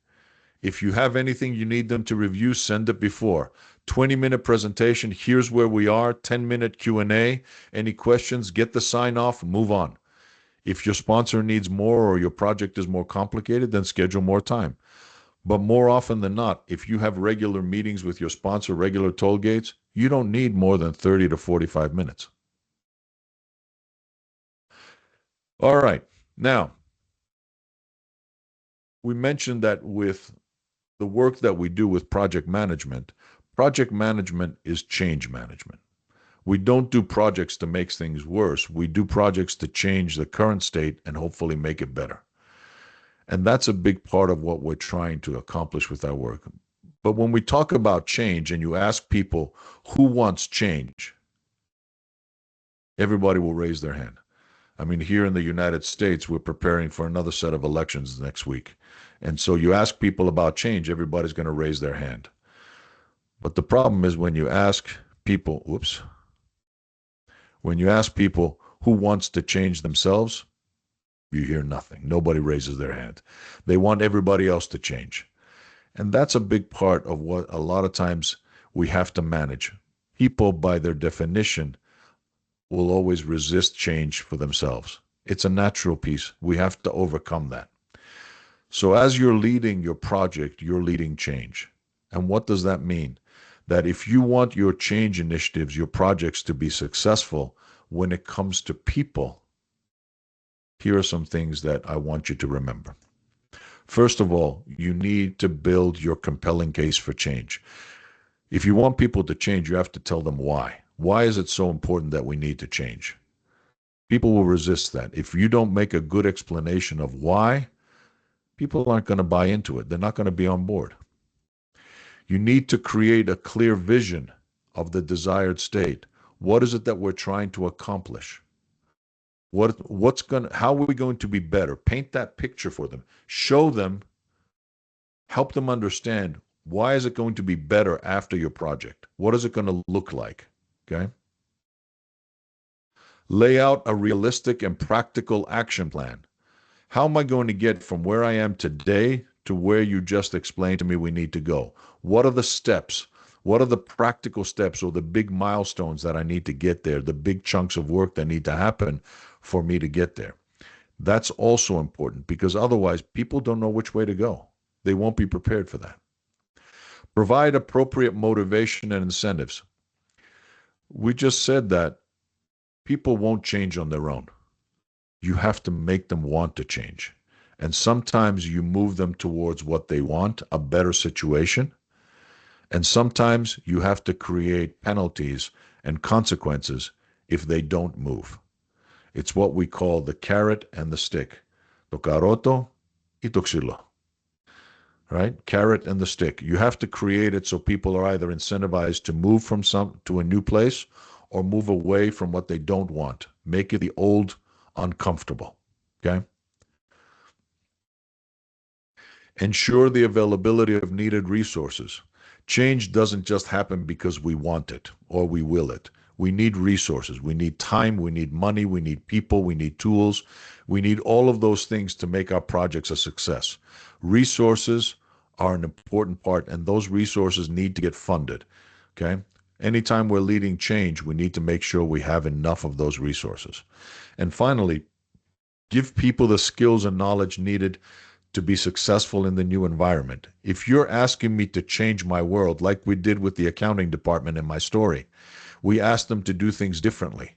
If you have anything you need them to review, send it before. 20-minute presentation, here's where we are, 10-minute Q&A. Any questions, get the sign off, move on. If your sponsor needs more or your project is more complicated, then schedule more time. But more often than not, if you have regular meetings with your sponsor, regular toll gates, you don't need more than 30 to 45 minutes. All right. Now, we mentioned that with the work that we do with project management is change management. We don't do projects to make things worse. We do projects to change the current state and hopefully make it better. And that's a big part of what we're trying to accomplish with our work. But when we talk about change and you ask people who wants change, everybody will raise their hand. I mean, here in the United States, we're preparing for another set of elections next week. And so you ask people about change, everybody's going to raise their hand. But the problem is when you ask people, when you ask people who wants to change themselves, you hear nothing. Nobody raises their hand. They want everybody else to change. And that's a big part of what a lot of times we have to manage. People, by their definition, will always resist change for themselves. It's a natural piece. We have to overcome that. So as you're leading your project, you're leading change. And what does that mean? That if you want your change initiatives, your projects to be successful, when it comes to people, here are some things that I want you to remember. First of all, you need to build your compelling case for change. If you want people to change, you have to tell them why. Why is it so important that we need to change? People will resist that. If you don't make a good explanation of why, people aren't going to buy into it. They're not going to be on board. You need to create a clear vision of the desired state. What is it that we're trying to accomplish? How are we going to be better? Paint that picture for them. Show them, help them understand why is it going to be better after your project? What is it going to look like? Okay? Lay out a realistic and practical action plan. How am I going to get from where I am today to where you just explained to me we need to go? What are the steps? What are the practical steps or the big milestones that I need to get there, the big chunks of work that need to happen for me to get there? That's also important because otherwise people don't know which way to go. They won't be prepared for that. Provide appropriate motivation and incentives. We just said that people won't change on their own. You have to make them want to change. And sometimes you move them towards what they want, a better situation. And sometimes you have to create penalties and consequences if they don't move. It's what we call the carrot and the stick. Το καρότο ή το ξύλο. Right? Carrot and the stick. You have to create it so people are either incentivized to move from to a new place or move away from what they don't want. Make it the old uncomfortable. Okay? Ensure the availability of needed resources. Change doesn't just happen because we want it or we will it. We need resources. We need time. We need money. We need people. We need tools. We need all of those things to make our projects a success. Resources are an important part, and those resources need to get funded. Okay? Anytime we're leading change, we need to make sure we have enough of those resources. And finally, give people the skills and knowledge needed to be successful in the new environment. If you're asking me to change my world, like we did with the accounting department in my story, we asked them to do things differently.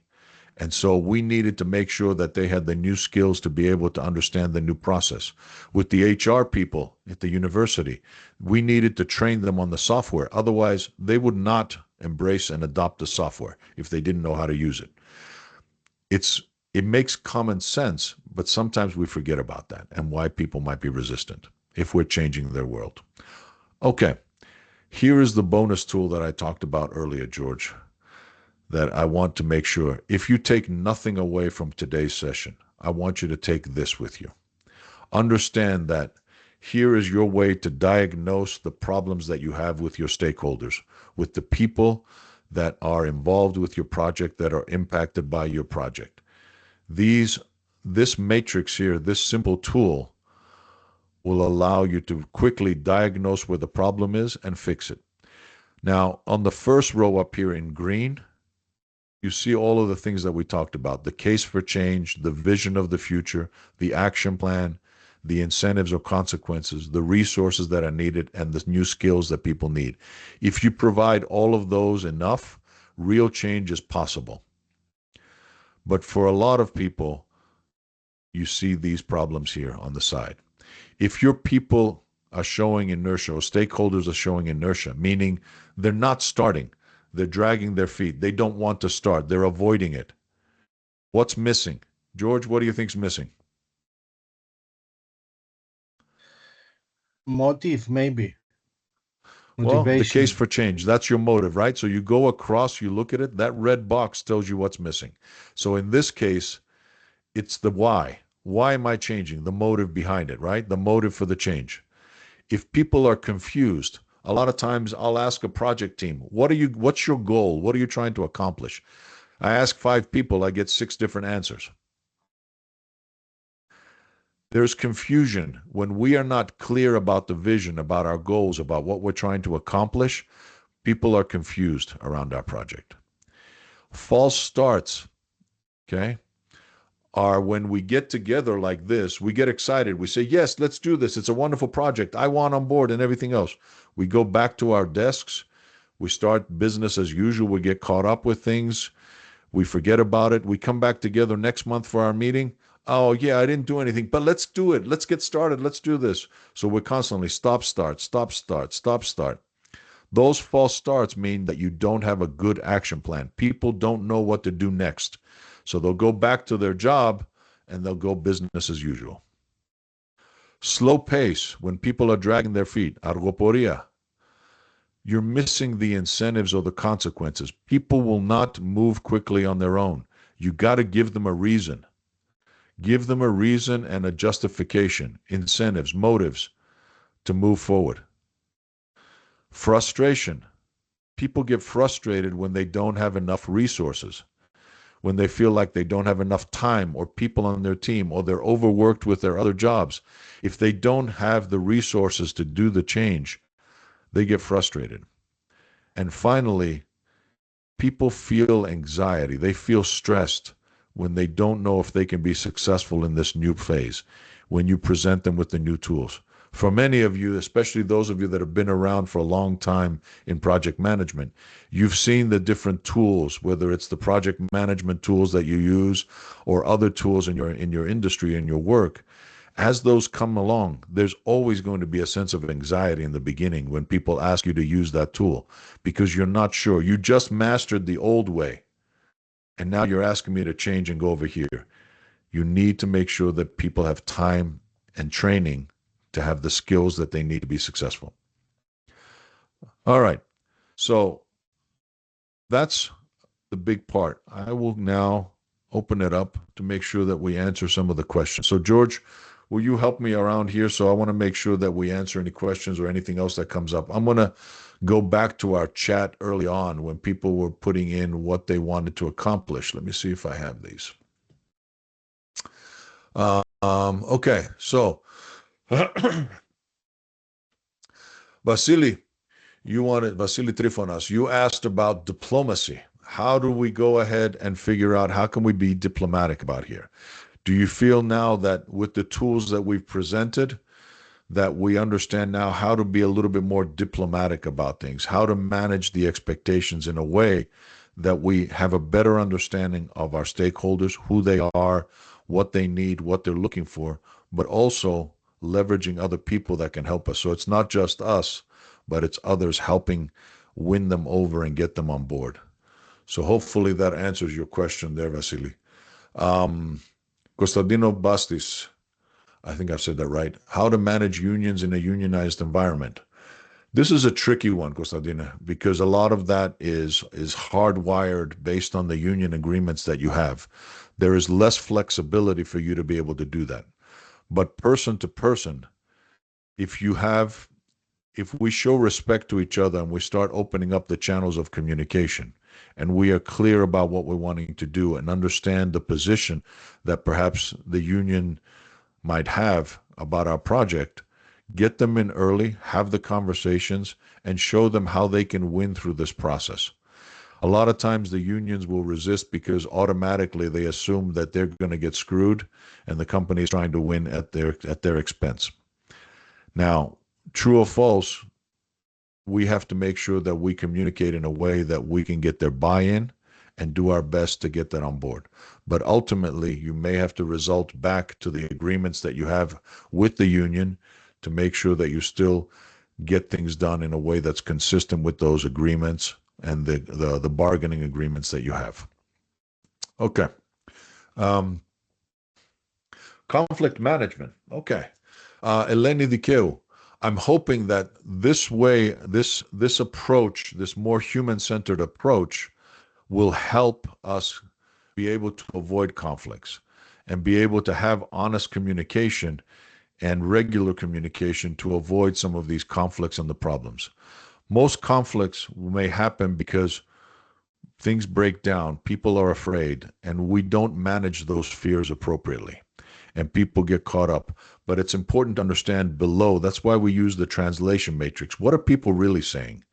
And so we needed to make sure that they had the new skills to be able to understand the new process. With the HR people at the university, we needed to train them on the software. Otherwise, they would not embrace and adopt the software if they didn't know how to use it. It makes common sense, but sometimes we forget about that and why people might be resistant if we're changing their world. Okay, here is the bonus tool that I talked about earlier, George, that I want to make sure. If you take nothing away from today's session, I want you to take this with you. Understand that here is your way to diagnose the problems that you have with your stakeholders, with the people that are involved with your project, that are impacted by your project. This matrix here, this simple tool, will allow you to quickly diagnose where the problem is and fix it. Now, on the first row up here in green, you see all of the things that we talked about: the case for change, the vision of the future, the action plan, the incentives or consequences, the resources that are needed, and the new skills that people need. If you provide all of those enough, real change is possible. But for a lot of people, you see these problems here on the side. If your people are showing inertia, or stakeholders are showing inertia, meaning they're not starting, they're dragging their feet, they don't want to start, they're avoiding it. What's missing? George, what do you think's missing? Motive, maybe. Well, the case Motivation. for change, that's your motive, right? So you go across, you look at it, that red box tells you what's missing. So in this case, it's the why. Why am I changing? The motive behind it, right? The motive for the change. If people are confused, a lot of times I'll ask a project team, what's your goal? What are you trying to accomplish? I ask 5 people, I get 6 different answers. There's confusion when we are not clear about the vision, about our goals, about what we're trying to accomplish. People are confused around our project. False starts, okay, are when we get together like this, we get excited. We say, yes, let's do this. It's a wonderful project. I want on board and everything else. We go back to our desks. We start business as usual. We get caught up with things. We forget about it. We come back together next month for our meeting. Oh, yeah, I didn't do anything, but let's do it. Let's get started. Let's do this. So we're constantly stop, start, stop, start, stop, start. Those false starts mean that you don't have a good action plan. People don't know what to do next. So they'll go back to their job and they'll go business as usual. Slow pace when people are dragging their feet. Argoporia. You're missing the incentives or the consequences. People will not move quickly on their own. You got to give them a reason. Give them a reason and a justification, incentives, motives to move forward. Frustration. People get frustrated when they don't have enough resources, when they feel like they don't have enough time or people on their team, or they're overworked with their other jobs. If they don't have the resources to do the change, they get frustrated. And finally, people feel anxiety. They feel stressed when they don't know if they can be successful in this new phase, when you present them with the new tools. For many of you, especially those of you that have been around for a long time in project management, you've seen the different tools, whether it's the project management tools that you use or other tools in your industry and your work. As those come along, there's always going to be a sense of anxiety in the beginning when people ask you to use that tool because you're not sure. You just mastered the old way, and now you're asking me to change and go over here. You need to make sure that people have time and training to have the skills that they need to be successful. All right. So that's the big part. I will now open it up to make sure that we answer some of the questions. So, George, will you help me around here? So I want to make sure that we answer any questions or anything else that comes up. I'm going to go back to our chat early on when people were putting in what they wanted to accomplish. Let me see if I have these. Okay, so Vasily, Vasily Trifonas, you asked about diplomacy. How do we go ahead and figure out how can we be diplomatic about here? Do you feel now that with the tools that we've presented, that we understand now how to be a little bit more diplomatic about things, how to manage the expectations in a way that we have a better understanding of our stakeholders, who they are, what they need, what they're looking for, but also leveraging other people that can help us. So it's not just us, but it's others helping win them over and get them on board. So hopefully that answers your question there, Vasily. Costadino Bastis, I think I've said that right. How to manage unions in a unionized environment. This is a tricky one, Costadina, because a lot of that is hardwired based on the union agreements that you have. There is less flexibility for you to be able to do that. But person to person, if you have if we show respect to each other and we start opening up the channels of communication and we are clear about what we're wanting to do and understand the position that perhaps the union might have about our project, get them in early, have the conversations, and show them how they can win through this process. A lot of times the unions will resist because automatically they assume that they're going to get screwed and the company is trying to win at their expense. Now, true or false, we have to make sure that we communicate in a way that we can get their buy-in and do our best to get that on board. But ultimately, you may have to result back to the agreements that you have with the union to make sure that you still get things done in a way that's consistent with those agreements and the bargaining agreements that you have. Okay. Um, Conflict management. Okay. Eleni Dikeu, I'm hoping that this way, this approach, this more human-centered approach, will help us be able to avoid conflicts and be able to have honest communication and regular communication to avoid some of these conflicts and the problems. Most conflicts may happen because things break down, people are afraid, and we don't manage those fears appropriately. And people get caught up. But it's important to understand below. That's why we use the translation matrix. What are people really saying?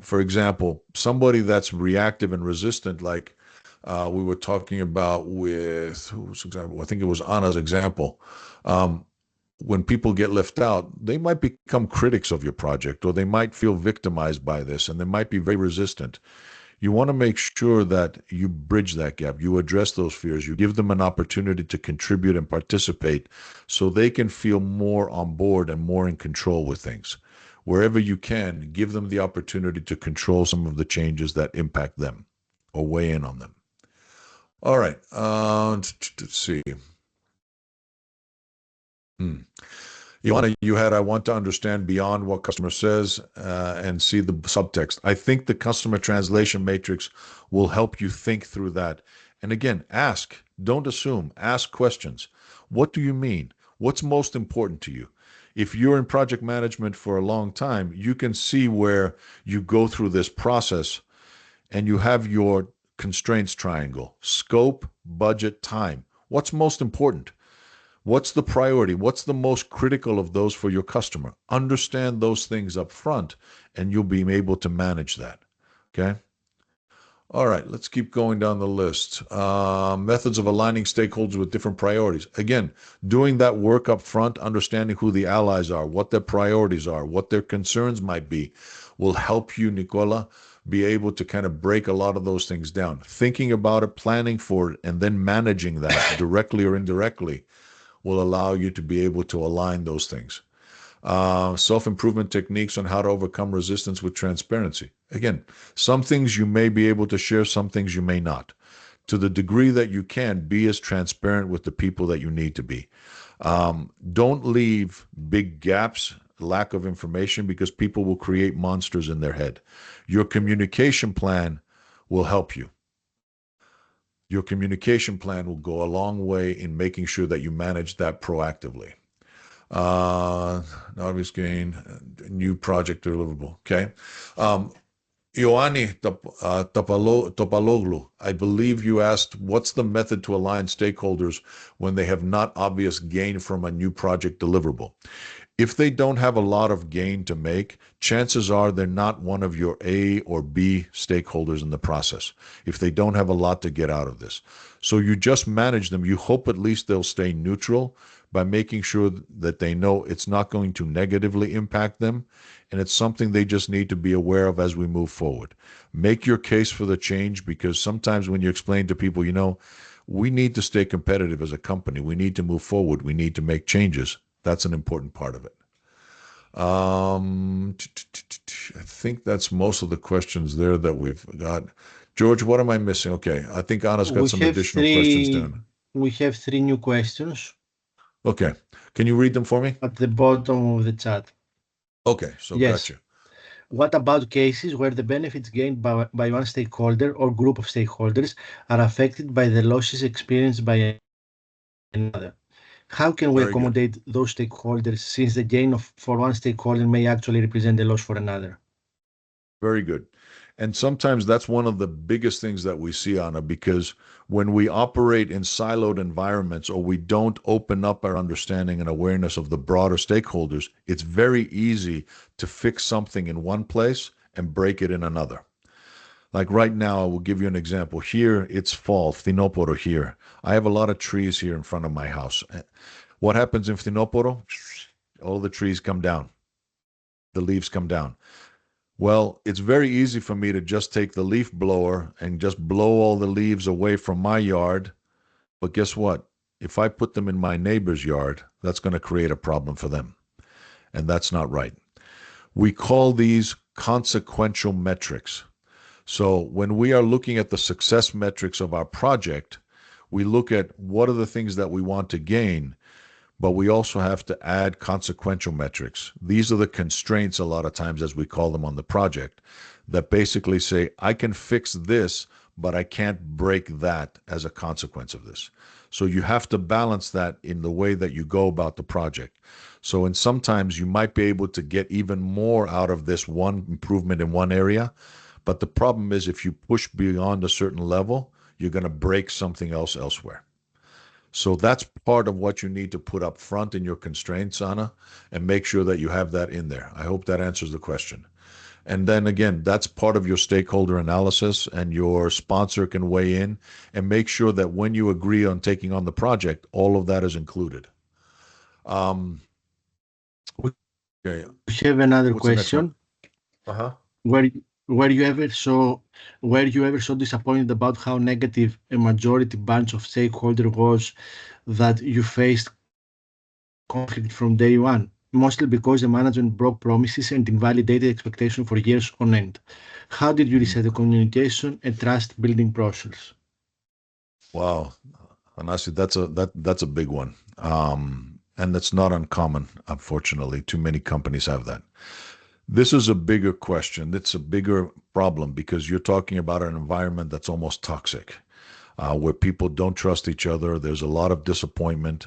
For example, somebody that's reactive and resistant, like we were talking about with whose example? I think it was Anna's example. When people get left out, they might become critics of your project, or they might feel victimized by this, and they might be very resistant. You want to make sure that you bridge that gap. You address those fears. You give them an opportunity to contribute and participate so they can feel more on board and more in control with things. Wherever you can, give them the opportunity to control some of the changes that impact them or weigh in on them. All right. Let's see. Ioana, you had, I want to understand beyond what customer says and see the subtext. I think the customer translation matrix will help you think through that. And again, ask, don't assume, ask questions. What do you mean? What's most important to you? If you're in project management for a long time, you can see where you go through this process and you have your constraints triangle: scope, budget, time. What's most important? What's the priority? What's the most critical of those for your customer? Understand those things up front, and you'll be able to manage that. Okay? All right, let's keep going down the list. Methods of aligning stakeholders with different priorities. Again, doing that work up front, understanding who the allies are, what their priorities are, what their concerns might be, will help you, Nicola, be able to kind of break a lot of those things down. Thinking about it, planning for it, and then managing that directly or indirectly will allow you to be able to align those things. Self-improvement techniques on how to overcome resistance with transparency. Again, some things you may be able to share, some things you may not. To the degree that you can, be as transparent with the people that you need to be. Don't leave big gaps, lack of information, because people will create monsters in their head. Your communication plan will help you. your communication plan will go a long way in making sure that you manage that proactively. Obvious gain, new project deliverable. Okay. Ioanni Topaloglu, I believe you asked, what's the method to align stakeholders when they have not obvious gain from a new project deliverable? If they don't have a lot of gain to make, chances are they're not one of your A or B stakeholders in the process, if they don't have a lot to get out of this. So you just manage them. You hope at least they'll stay neutral by making sure that they know it's not going to negatively impact them, and it's something they just need to be aware of as we move forward. Make your case for the change, because sometimes when you explain to people, we need to stay competitive as a company. We need to move forward. We need to make changes. That's an important part of it. I think that's most of the questions there that we've got. George, what am I missing? Okay, I think Anna's got We some have additional questions three down. we have three new questions Okay, can you read them for me? at the bottom of the chat. Okay, so Yes. gotcha. What about cases where the benefits gained by one stakeholder or group of stakeholders are affected by the losses experienced by another? How can we Very good. accommodate those stakeholders, since the gain for one stakeholder may actually represent a loss for another? Very good. And sometimes that's one of the biggest things that we see, Anna, because when we operate in siloed environments or we don't open up our understanding and awareness of the broader stakeholders, it's very easy to fix something in one place and break it in another. Like right now, I will give you an example. Here, it's fall, Ftinoporo here. I have a lot of trees here in front of my house. What happens in Ftinoporo? All the trees come down. The leaves come down. Well, it's very easy for me to just take the leaf blower and just blow all the leaves away from my yard. But guess what? If I put them in my neighbor's yard, that's going to create a problem for them. And that's not right. We call these consequential metrics. So when we are looking at the success metrics of our project, we look at what are the things that we want to gain, but we also have to add consequential metrics. These are the constraints, a lot of times, as we call them on the project, that basically say, I can fix this, but I can't break that as a consequence of this. So you have to balance that in the way that you go about the project. So and sometimes you might be able to get even more out of this one improvement in one area, but the problem is if you push beyond a certain level, you're going to break something else elsewhere. So that's part of what you need to put up front in your constraints, Anna, and make sure that you have that in there. I hope that answers the question. And then again, that's part of your stakeholder analysis, and your sponsor can weigh in and make sure that when you agree on taking on the project, all of that is included. Um, okay, We have another what's the next one? question. Uh-huh. Were were you ever so were you ever so disappointed about how negative a majority bunch of stakeholder was that you faced conflict from day one, mostly because the management broke promises and invalidated expectations for years on end? How did you Mhm. reset the communication and trust building process? Wow, honestly, that's a big one, and that's not uncommon. Unfortunately, too many companies have that. This is a bigger question. It's a bigger problem because you're talking about an environment that's almost toxic, where people don't trust each other. There's a lot of disappointment.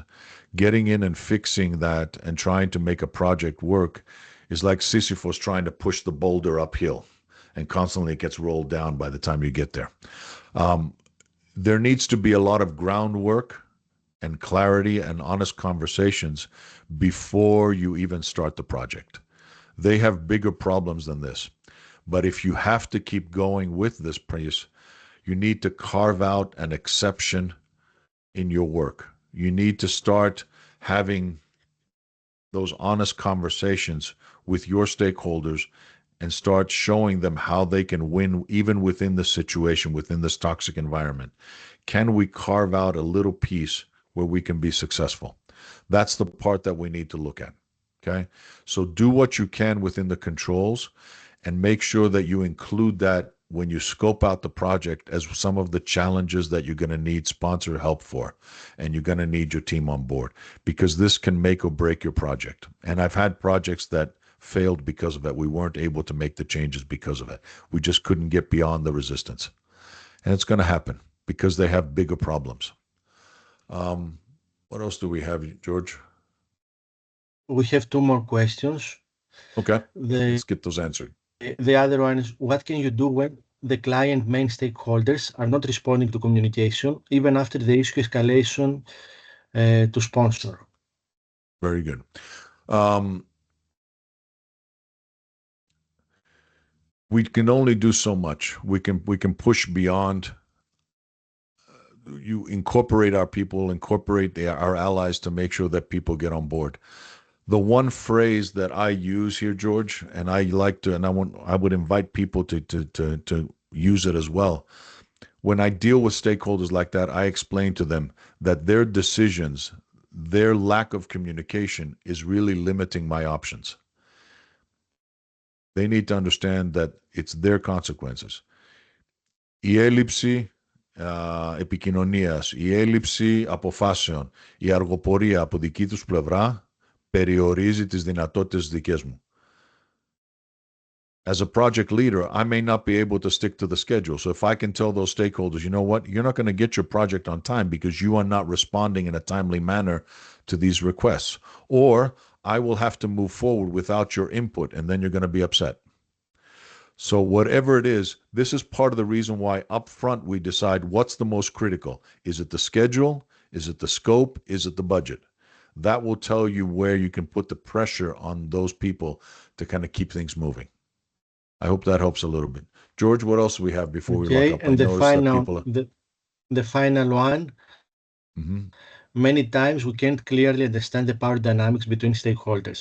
Getting in and fixing that and trying to make a project work is like Sisyphus trying to push the boulder uphill, and constantly it gets rolled down by the time you get there. Um, there needs to be a lot of groundwork and clarity and honest conversations before you even start the project. They have bigger problems than this. But if you have to keep going with this piece, you need to carve out an exception in your work. You need to start having those honest conversations with your stakeholders and start showing them how they can win even within the situation, within this toxic environment. Can we carve out a little piece where we can be successful? That's the part that we need to look at. Okay. So do what you can within the controls and make sure that you include that when you scope out the project as some of the challenges that you're going to need sponsor help for, and you're going to need your team on board, because this can make or break your project. And I've had projects that failed because of it. We weren't able to make the changes because of it. We just couldn't get beyond the resistance. And it's going to happen. because they have bigger problems. What else do we have, George? We have two more questions. Okay, let's The get those answered. the other one is, what can you do when the client main stakeholders are not responding to communication, even after the issue escalation to sponsor? Very good. We can only do so much. We can push beyond. You incorporate our people, incorporate our allies to make sure that people get on board. The one phrase that I use here, George, and I like to, and I would invite people to use it as well. When I deal with stakeholders like that, I explain to them that their decisions, their lack of communication is really limiting my options. They need to understand that it's their consequences. Η έλλειψη επικοινωνίας, η έλλειψη αποφάσεων, η αργοπορία από δική τους πλευρά περιορίζει τις δυνατότητες δικές μου. As a project leader, I may not be able to stick to the schedule. So if I can tell those stakeholders, you know what, you're not going to get your project on time because you are not responding in a timely manner to these requests. Or I will have to move forward without your input, and then you're going to be upset. So whatever it is, this is part of the reason why up front we decide what's the most critical. Is it the schedule? Is it the scope? Is it the budget? That will tell you where you can put the pressure on those people to kind of keep things moving. I hope that helps a little bit. George, what else do we have before we lock up? And the final one, Mhm. many times we can't clearly understand the power dynamics between stakeholders.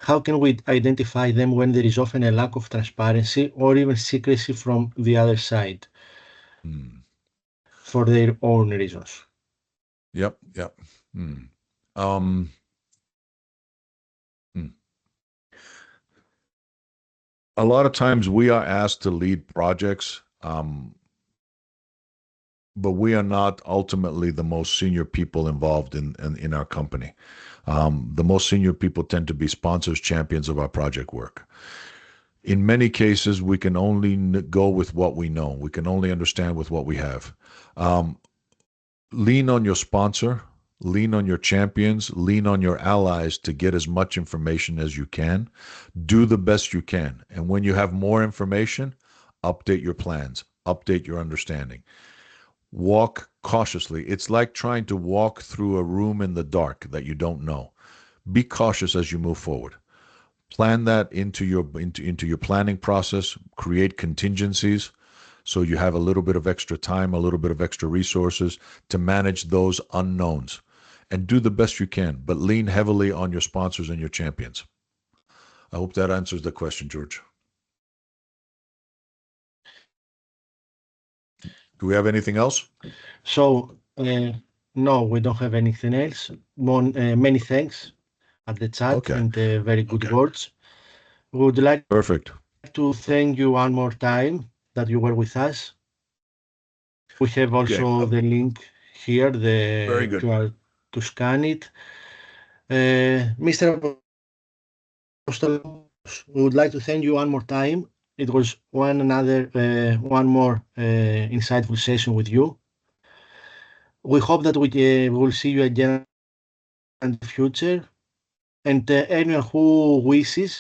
How can we identify them when there is often a lack of transparency or even secrecy from the other side for their own reasons? Yep. A lot of times we are asked to lead projects, but we are not ultimately the most senior people involved in our company. The most senior people tend to be sponsors, champions of our project work. In many cases, we can only go with what we know. We can only understand with what we have. Lean on your sponsor, lean on your champions, lean on your allies to get as much information as you can. Do the best you can. And when you have more information, update your plans, update your understanding. Walk cautiously. It's like trying to walk through a room in the dark that you don't know. Be cautious as you move forward. Plan that into your planning process. Create contingencies so you have a little bit of extra time, a little bit of extra resources to manage those unknowns. And do the best you can, but lean heavily on your sponsors and your champions. I hope that answers the question, George. Do we have anything else? So, no, we don't have anything else. Many thanks at the chat and very good words. We would like to thank you one more time that you were with us. We have also the link here, Very good. to scan it. Mr. Apostolopoulos, we would like to thank you one more time. It was one more insightful session with you. We hope that we will see you again in the future. And anyone who wishes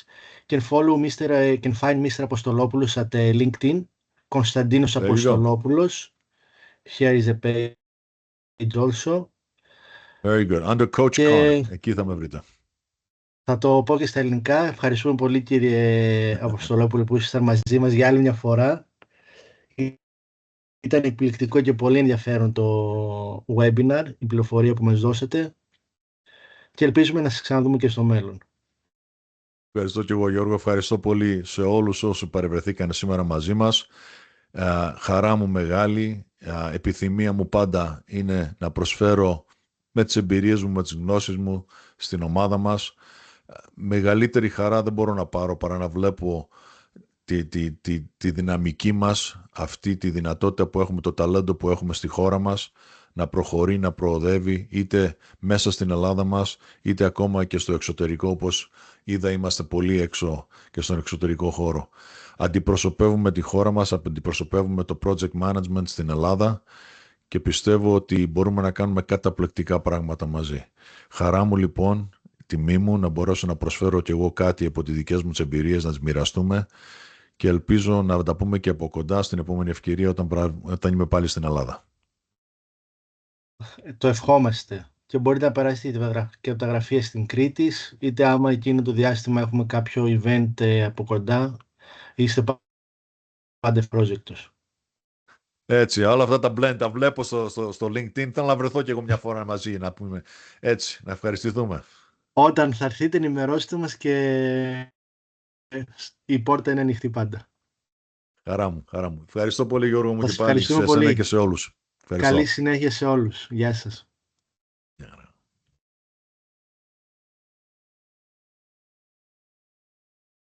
can find Mr. Apostolopoulos at LinkedIn, Konstantinos Apostolopoulos. Here is a page also. Very good. Under Coach Connor. Εκεί θα με βρείτε. Θα το πω και στα ελληνικά. Ευχαριστούμε πολύ, κύριε Αποστολόπουλο, που ήσασταν μαζί μας για άλλη μια φορά. Ήταν εκπληκτικό και πολύ ενδιαφέρον το webinar, η πληροφορία που μας δώσατε. Και ελπίζουμε να σας ξαναδούμε και στο μέλλον. Ευχαριστώ και εγώ, Γιώργο. Ευχαριστώ πολύ σε όλους όσους παρευρεθήκαν σήμερα μαζί μας. Χαρά μου μεγάλη. Επιθυμία μου πάντα είναι να προσφέρω με τις εμπειρίες μου, με τις γνώσεις μου στην ομάδα μας. Μεγαλύτερη χαρά δεν μπορώ να πάρω παρά να βλέπω τη δυναμική μας, αυτή τη δυνατότητα που έχουμε, το ταλέντο που έχουμε στη χώρα μας, να προχωρεί, να προοδεύει, είτε μέσα στην Ελλάδα μας, είτε ακόμα και στο εξωτερικό, όπως είδα είμαστε πολύ έξω και στον εξωτερικό χώρο. Αντιπροσωπεύουμε τη χώρα μας, αντιπροσωπεύουμε το project management στην Ελλάδα και πιστεύω ότι μπορούμε να κάνουμε καταπληκτικά πράγματα μαζί. Χαρά μου λοιπόν, τιμή μου να μπορέσω να προσφέρω κι εγώ κάτι από τις δικές μου τις εμπειρίες, να τις μοιραστούμε και ελπίζω να τα πούμε και από κοντά στην επόμενη ευκαιρία όταν είμαι πάλι στην Ελλάδα. Το ευχόμαστε. Και μπορείτε να περάσετε και από τα γραφεία στην Κρήτη, είτε άμα εκείνο το διάστημα έχουμε κάποιο event από κοντά, είστε πάντα ευπρόσδεκτος. Έτσι, όλα αυτά τα blend τα βλέπω στο LinkedIn. Θέλω να βρεθώ κι εγώ μια φορά μαζί να πούμε έτσι, να ευχαριστηθούμε. Όταν θα έρθετε ενημερώστε μας και η πόρτα είναι ανοιχτή πάντα. Χαρά μου, χαρά μου. Ευχαριστώ πολύ Γιώργο μου και Σας πάλι ευχαριστούμε σε εσένα πολύ. και σε όλους. Καλή Ευχαριστώ. συνέχεια σε όλους. Γεια σας.